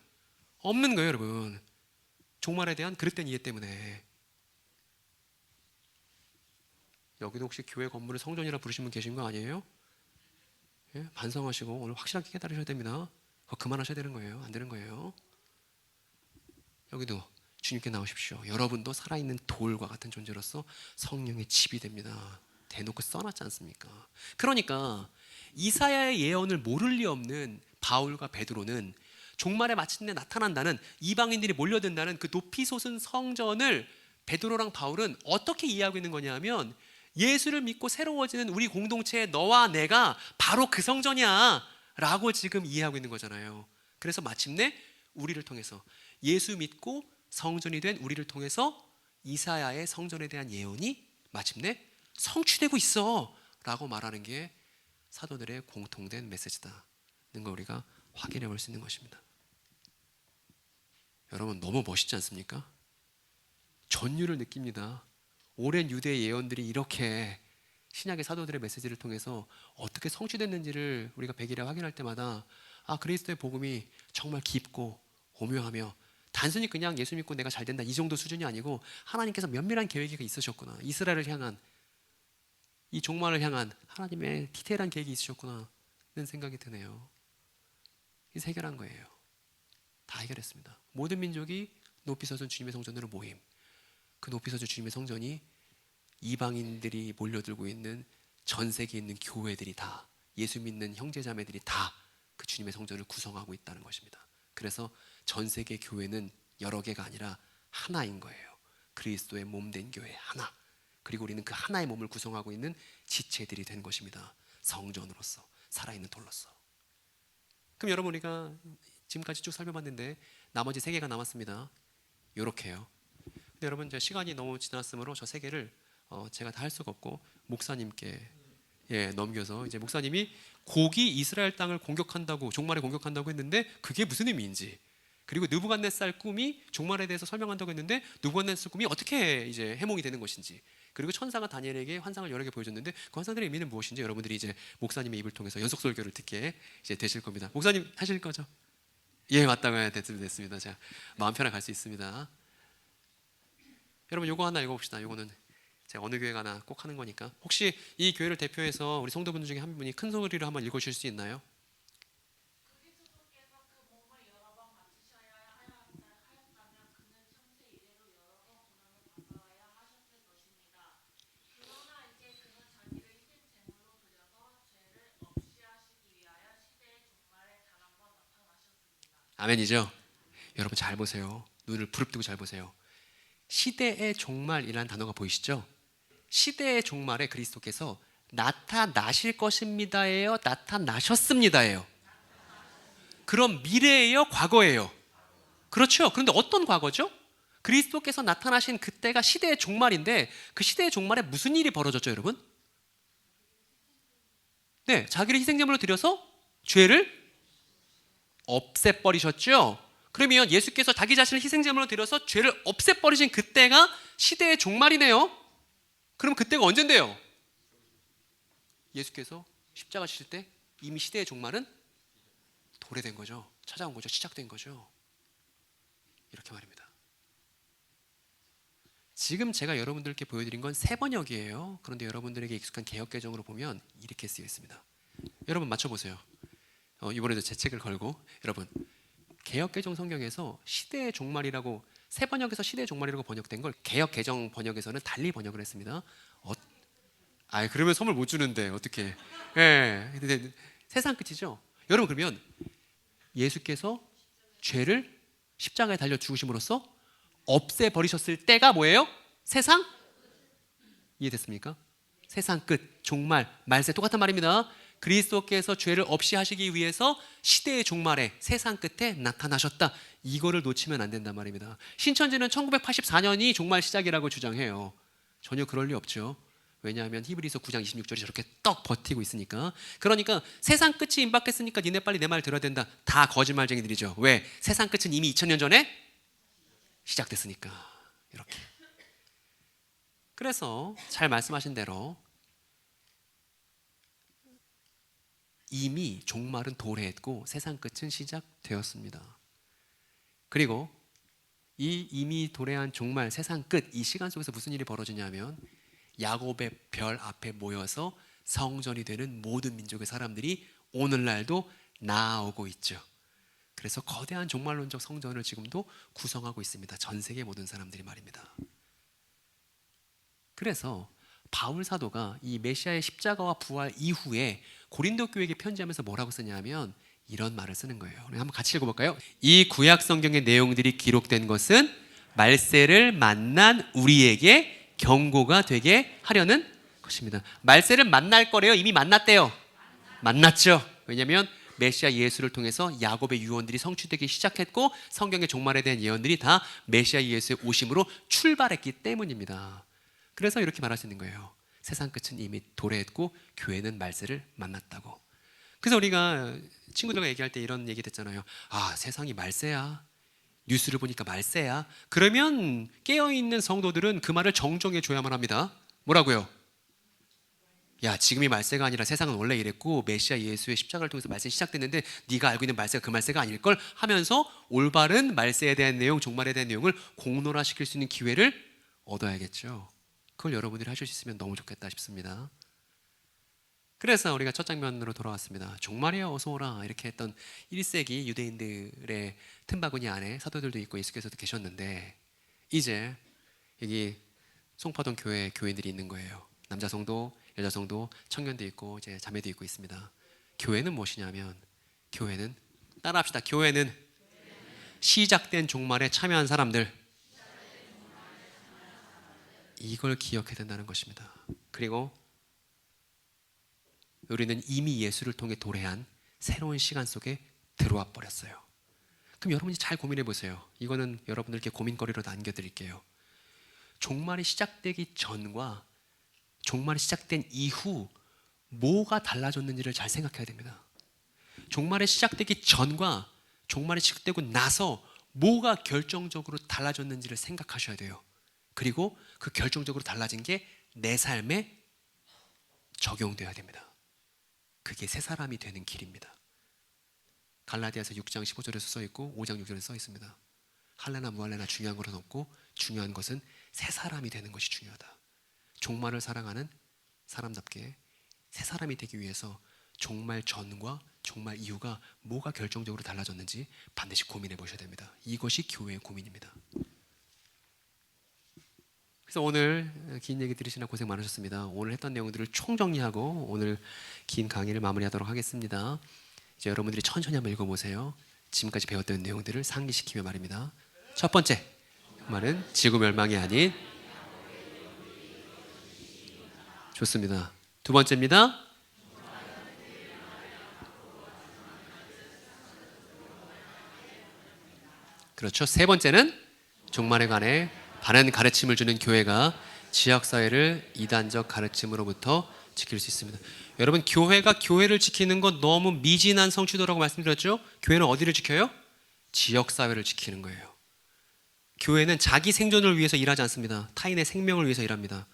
없는 거예요 여러분. 종말에 대한 그릇된 이해 때문에. 여기도 혹시 교회 건물을 성전이라 부르신 분 계신 거 아니에요? 예? 반성하시고 오늘 확실하게 깨달으셔야 됩니다. 그거 그만하셔야 되는 거예요. 안 되는 거예요. 여기도 주님께 나오십시오. 여러분도 살아있는 돌과 같은 존재로서 성령의 집이 됩니다. 대놓고 써놨지 않습니까? 그러니까 이사야의 예언을 모를 리 없는 바울과 베드로는 종말에 마침내 나타난다는, 이방인들이 몰려든다는 그 높이 솟은 성전을 베드로랑 바울은 어떻게 이해하고 있는 거냐 하면, 예수를 믿고 새로워지는 우리 공동체의 너와 내가 바로 그 성전이야 라고 지금 이해하고 있는 거잖아요. 그래서 마침내 우리를 통해서, 예수 믿고 성전이 된 우리를 통해서 이사야의 성전에 대한 예언이 마침내 성취되고 있어 라고 말하는 게 사도들의 공통된 메시지다는 걸 우리가 확인해 볼 수 있는 것입니다. 여러분 너무 멋있지 않습니까? 전율을 느낍니다. 오랜 유대의 예언들이 이렇게 신약의 사도들의 메시지를 통해서 어떻게 성취됐는지를 우리가 백일에 확인할 때마다, 아, 그리스도의 복음이 정말 깊고 오묘하며 단순히 그냥 예수 믿고 내가 잘 된다 이 정도 수준이 아니고 하나님께서 면밀한 계획이 있으셨구나, 이스라엘을 향한, 이 종말을 향한 하나님의 디테일한 계획이 있으셨구나 하는 생각이 드네요. 이제 해결한 거예요. 다 해결했습니다. 모든 민족이 높이 솟은 주님의 성전으로 모임. 그 높이 솟은 주님의 성전이 이방인들이 몰려들고 있는 전 세계에 있는 교회들이 다, 예수 믿는 형제자매들이 다 그 주님의 성전을 구성하고 있다는 것입니다. 그래서 전 세계 교회는 여러 개가 아니라 하나인 거예요. 그리스도의 몸된 교회 하나. 그리고 우리는 그 하나의 몸을 구성하고 있는 지체들이 된 것입니다. 성전으로서, 살아있는 돌로서. 그럼 여러분 우리가 지금까지 쭉 살펴봤는데 나머지 세 개가 남았습니다. 요렇게요. 근데 여러분 이제 시간이 너무 지났으므로 저 세 개를 제가 다 할 수가 없고 목사님께 넘겨서, 이제 목사님이 곡이 이스라엘 땅을 공격한다고, 종말에 공격한다고 했는데 그게 무슨 의미인지, 그리고 느부갓네살 꿈이 종말에 대해서 설명한다고 했는데 느부갓네살 꿈이 어떻게 이제 해몽이 되는 것인지, 그리고 천사가 다니엘에게 환상을 여러 개 보여줬는데 그 환상들의 의미는 무엇인지 여러분들이 이제 목사님의 입을 통해서 연속 설교를 듣게 이제 되실 겁니다. 목사님 하실 거죠? 예, 맞다고 됐습니다. 자, 마음 편하게 갈 수 있습니다. 여러분 요거 하나 읽어봅시다. 요거는 제가 어느 교회 가나 꼭 하는 거니까. 혹시 이 교회를 대표해서 우리 성도분들 중에 한 분이 큰 소리로 한번 읽어주실 수 있나요? 아멘이죠? 여러분 잘 보세요. 눈을 부릅뜨고 잘 보세요. 시대의 종말이라는 단어가 보이시죠? 시대의 종말에 그리스도께서 나타나실 것입니다예요? 나타나셨습니다예요? 그럼 미래예요? 과거예요? 그렇죠. 그런데 어떤 과거죠? 그리스도께서 나타나신 그때가 시대의 종말인데 그 시대의 종말에 무슨 일이 벌어졌죠, 여러분? 네, 자기를 희생제물로 드려서 죄를 없애버리셨죠? 그러면 예수께서 자기 자신을 희생제물로 드려서 죄를 없애버리신 그때가 시대의 종말이네요. 그럼 그때가 언젠데요? 예수께서 십자가 지실 때 이미 시대의 종말은 도래된 거죠. 찾아온 거죠. 시작된 거죠. 이렇게 말입니다. 지금 제가 여러분들께 보여드린 건 새 번역이에요. 그런데 여러분들에게 익숙한 개역개정으로 보면 이렇게 쓰여 있습니다. 여러분 맞춰보세요. 이번에도 제 책을 걸고 여러분 개역개정 성경에서 시대의 종말이라고 새 번역에서 시대의 종말이라고 번역된 걸 개역개정 번역에서는 달리 번역을 했습니다. 그러면 선물 못 주는데 어떻게? 예, 근데 세상 끝이죠. 여러분 그러면 예수께서 죄를 십자가에 달려 죽으심으로써 없애버리셨을 때가 뭐예요? 세상? 이해됐습니까? 세상 끝, 종말, 말세 똑같은 말입니다. 그리스도께서 죄를 없이 하시기 위해서 시대의 종말에 세상 끝에 나타나셨다. 이거를 놓치면 안 된단 말입니다. 신천지는 1984년이 종말 시작이라고 주장해요. 전혀 그럴 리 없죠. 왜냐하면 히브리서 9장 26절이 저렇게 떡 버티고 있으니까. 그러니까 세상 끝이 임박했으니까 니네 빨리 내 말 들어야 된다. 다 거짓말쟁이들이죠. 왜? 세상 끝은 이미 2000년 전에 시작됐으니까. 이렇게. 그래서 잘 말씀하신 대로 이미 종말은 도래했고 세상 끝은 시작되었습니다. 그리고 이 이미 도래한 종말 세상 끝 이 시간 속에서 무슨 일이 벌어지냐면 야곱의 별 앞에 모여서 성전이 되는 모든 민족의 사람들이 오늘날도 나아오고 있죠. 그래서 거대한 종말론적 성전을 지금도 구성하고 있습니다. 전 세계 모든 사람들이 말입니다. 그래서 바울 사도가 이 메시아의 십자가와 부활 이후에 고린도 교회에게 편지하면서 뭐라고 쓰냐면 이런 말을 쓰는 거예요. 우리 한번 같이 읽어볼까요? 이 구약 성경의 내용들이 기록된 것은 말세를 만난 우리에게 경고가 되게 하려는 것입니다. 말세를 만날 거래요? 이미 만났대요? 만났죠. 왜냐하면 메시아 예수를 통해서 야곱의 유언들이 성취되기 시작했고 성경의 종말에 대한 예언들이 다 메시아 예수의 오심으로 출발했기 때문입니다. 그래서 이렇게 말할 수 있는 거예요. 세상 끝은 이미 도래했고 교회는 말세를 만났다고. 그래서 우리가 친구들과 얘기할 때 이런 얘기 됐잖아요. 세상이 말세야. 뉴스를 보니까 말세야. 그러면 깨어있는 성도들은 그 말을 정정해 줘야만 합니다. 뭐라고요? 야, 지금이 말세가 아니라 세상은 원래 이랬고 메시아 예수의 십자가를 통해서 말세 시작됐는데 네가 알고 있는 말세가 그 말세가 아닐걸 하면서 올바른 말세에 대한 내용, 종말에 대한 내용을 공론화시킬 수 있는 기회를 얻어야겠죠. 그걸 여러분들이 하실 수 있으면 너무 좋겠다 싶습니다. 그래서 우리가 첫 장면으로 돌아왔습니다. 종말이야 어서 오라 이렇게 했던 1세기 유대인들의 틈바구니 안에 사도들도 있고 예수께서도 계셨는데 이제 여기 송파동 교회 교인들이 있는 거예요. 남자 성도, 여자 성도, 청년도 있고 이제 자매도 있고 있습니다. 교회는 무엇이냐면 교회는 따라합시다. 교회는 시작된 종말에 참여한 사람들. 이걸 기억해야 된다는 것입니다. 그리고 우리는 이미 예수를 통해 도래한 새로운 시간 속에 들어와 버렸어요. 그럼 여러분이 잘 고민해 보세요. 이거는 여러분들께 고민거리로 남겨드릴게요. 종말이 시작되기 전과 종말이 시작된 이후 뭐가 달라졌는지를 잘 생각해야 됩니다. 종말이 시작되기 전과 종말이 시작되고 나서 뭐가 결정적으로 달라졌는지를 생각하셔야 돼요. 그리고 그 결정적으로 달라진 게 내 삶에 적용되어야 됩니다. 그게 새 사람이 되는 길입니다. 갈라디아서 6장 15절에서 써 있고 5장 6절에 써 있습니다. 할례나 무할례나 중요한 것은 없고 중요한 것은 새 사람이 되는 것이 중요하다. 종말을 사랑하는 사람답게 새 사람이 되기 위해서 종말 전과 종말 이후가 뭐가 결정적으로 달라졌는지 반드시 고민해 보셔야 됩니다. 이것이 교회의 고민입니다. 그래서 오늘 긴 얘기 들으시느라 고생 많으셨습니다. 오늘 했던 내용들을 총정리하고 오늘 긴 강의를 마무리하도록 하겠습니다. 이제 여러분들이 천천히 한번 읽어보세요. 지금까지 배웠던 내용들을 상기시키며 말입니다. 첫 번째 말은 지구 멸망이 아닌, 좋습니다. 두 번째입니다. 그렇죠. 세 번째는 종말에 관해 바른 가르침을 주는 교회가 지역사회를 이단적 가르침으로부터 지킬 수 있습니다. 여러분, 교회가 교회를 지키는 건 너무 미진한 성취도라고 말씀드렸죠. 교회는 어디를 지켜요? 지역사회를 지키는 거예요. 교회는 자기 생존을 위해서 일하지 않습니다. 타인의 생명을 위해서 일합니다.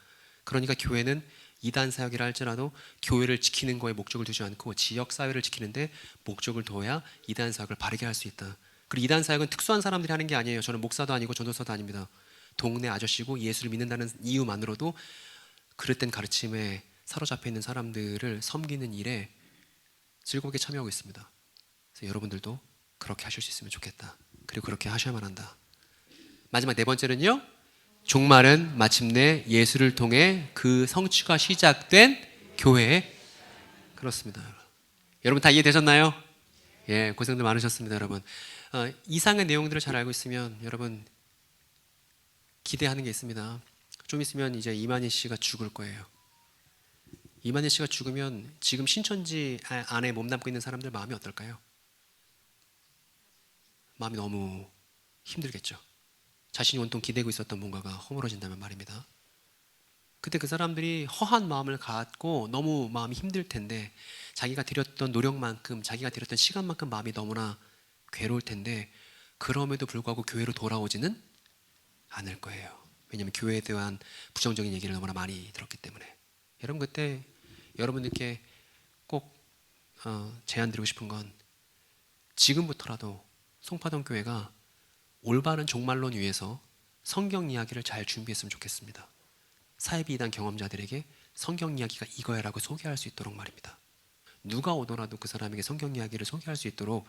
그러니까 교회는 이단 사역이라 할지라도 교회를 지키는 거에 목적을 두지 않고 지역사회를 지키는데 목적을 둬야 이단 사역을 바르게 할 수 있다. 그리고 이단 사역은 특수한 사람들이 하는 게 아니에요. 저는 목사도 아니고 전도사도 아닙니다. 동네 아저씨고 예수를 믿는다는 이유만으로도 그릇된 가르침에 사로잡혀 있는 사람들을 섬기는 일에 즐겁게 참여하고 있습니다. 그래서 여러분들도 그렇게 하실 수 있으면 좋겠다. 그리고 그렇게 하셔야만 한다. 마지막 네 번째는요, 종말은 마침내 예수를 통해 그 성취가 시작된 교회. 그렇습니다. 여러분 다 이해되셨나요? 예, 고생들 많으셨습니다, 여러분. 이상의 내용들을 잘 알고 있으면 여러분 기대하는 게 있습니다. 좀 있으면 이제 이만희 씨가 죽을 거예요. 이만희 씨가 죽으면 지금 신천지 안에 몸담고 있는 사람들 마음이 어떨까요? 마음이 너무 힘들겠죠. 자신이 온통 기대고 있었던 뭔가가 허물어진다면 말입니다. 그때 그 사람들이 허한 마음을 갖고 너무 마음이 힘들 텐데, 자기가 들였던 노력만큼, 자기가 들였던 시간만큼 마음이 너무나 괴로울 텐데, 그럼에도 불구하고 교회로 돌아오지는 않을 거예요. 왜냐하면 교회에 대한 부정적인 얘기를 너무나 많이 들었기 때문에. 여러분, 그때 여러분들께 꼭 제안드리고 싶은 건, 지금부터라도 송파동 교회가 올바른 종말론 위해서 성경 이야기를 잘 준비했으면 좋겠습니다. 사이비 이단 경험자들에게 성경 이야기가 이거야라고 소개할 수 있도록 말입니다. 누가 오더라도 그 사람에게 성경 이야기를 소개할 수 있도록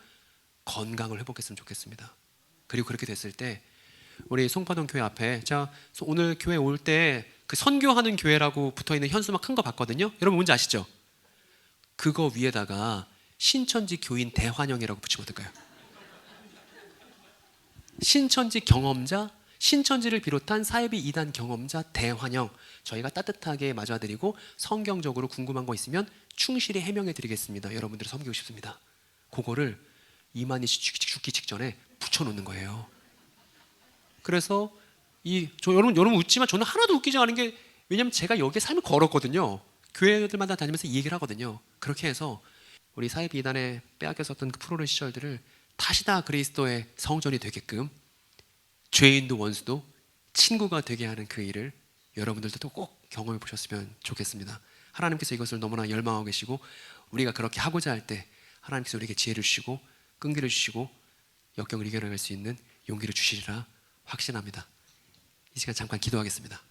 건강을 회복했으면 좋겠습니다. 그리고 그렇게 됐을 때 우리 송파동 교회 앞에, 자, 오늘 교회 올 때 그 선교하는 교회라고 붙어있는 현수막 큰 거 봤거든요. 여러분 뭔지 아시죠? 그거 위에다가 신천지 교인 대환영이라고 붙이면 어떨까요? 신천지 경험자, 신천지를 비롯한 사이비 이단 경험자 대환영. 저희가 따뜻하게 맞아드리고 성경적으로 궁금한 거 있으면 충실히 해명해 드리겠습니다. 여러분들 섬기고 싶습니다. 그거를 이만희 씨 죽기 직전에 붙여놓는 거예요. 그래서 여러분 웃지만 저는 하나도 웃기지 않은 게, 왜냐면 제가 여기에 삶을 걸었거든요. 교회들마다 다니면서 이 얘기를 하거든요. 그렇게 해서 우리 사이비 이단에 빼앗겼었던 그 프로레 시절들을 다시 다 그리스도의 성전이 되게끔, 죄인도 원수도 친구가 되게 하는 그 일을 여러분들도 꼭 경험해 보셨으면 좋겠습니다. 하나님께서 이것을 너무나 열망하고 계시고, 우리가 그렇게 하고자 할 때 하나님께서 우리에게 지혜를 주시고 끈기를 주시고 역경을 이겨나갈 수 있는 용기를 주시리라 확신합니다. 이 시간 잠깐 기도하겠습니다.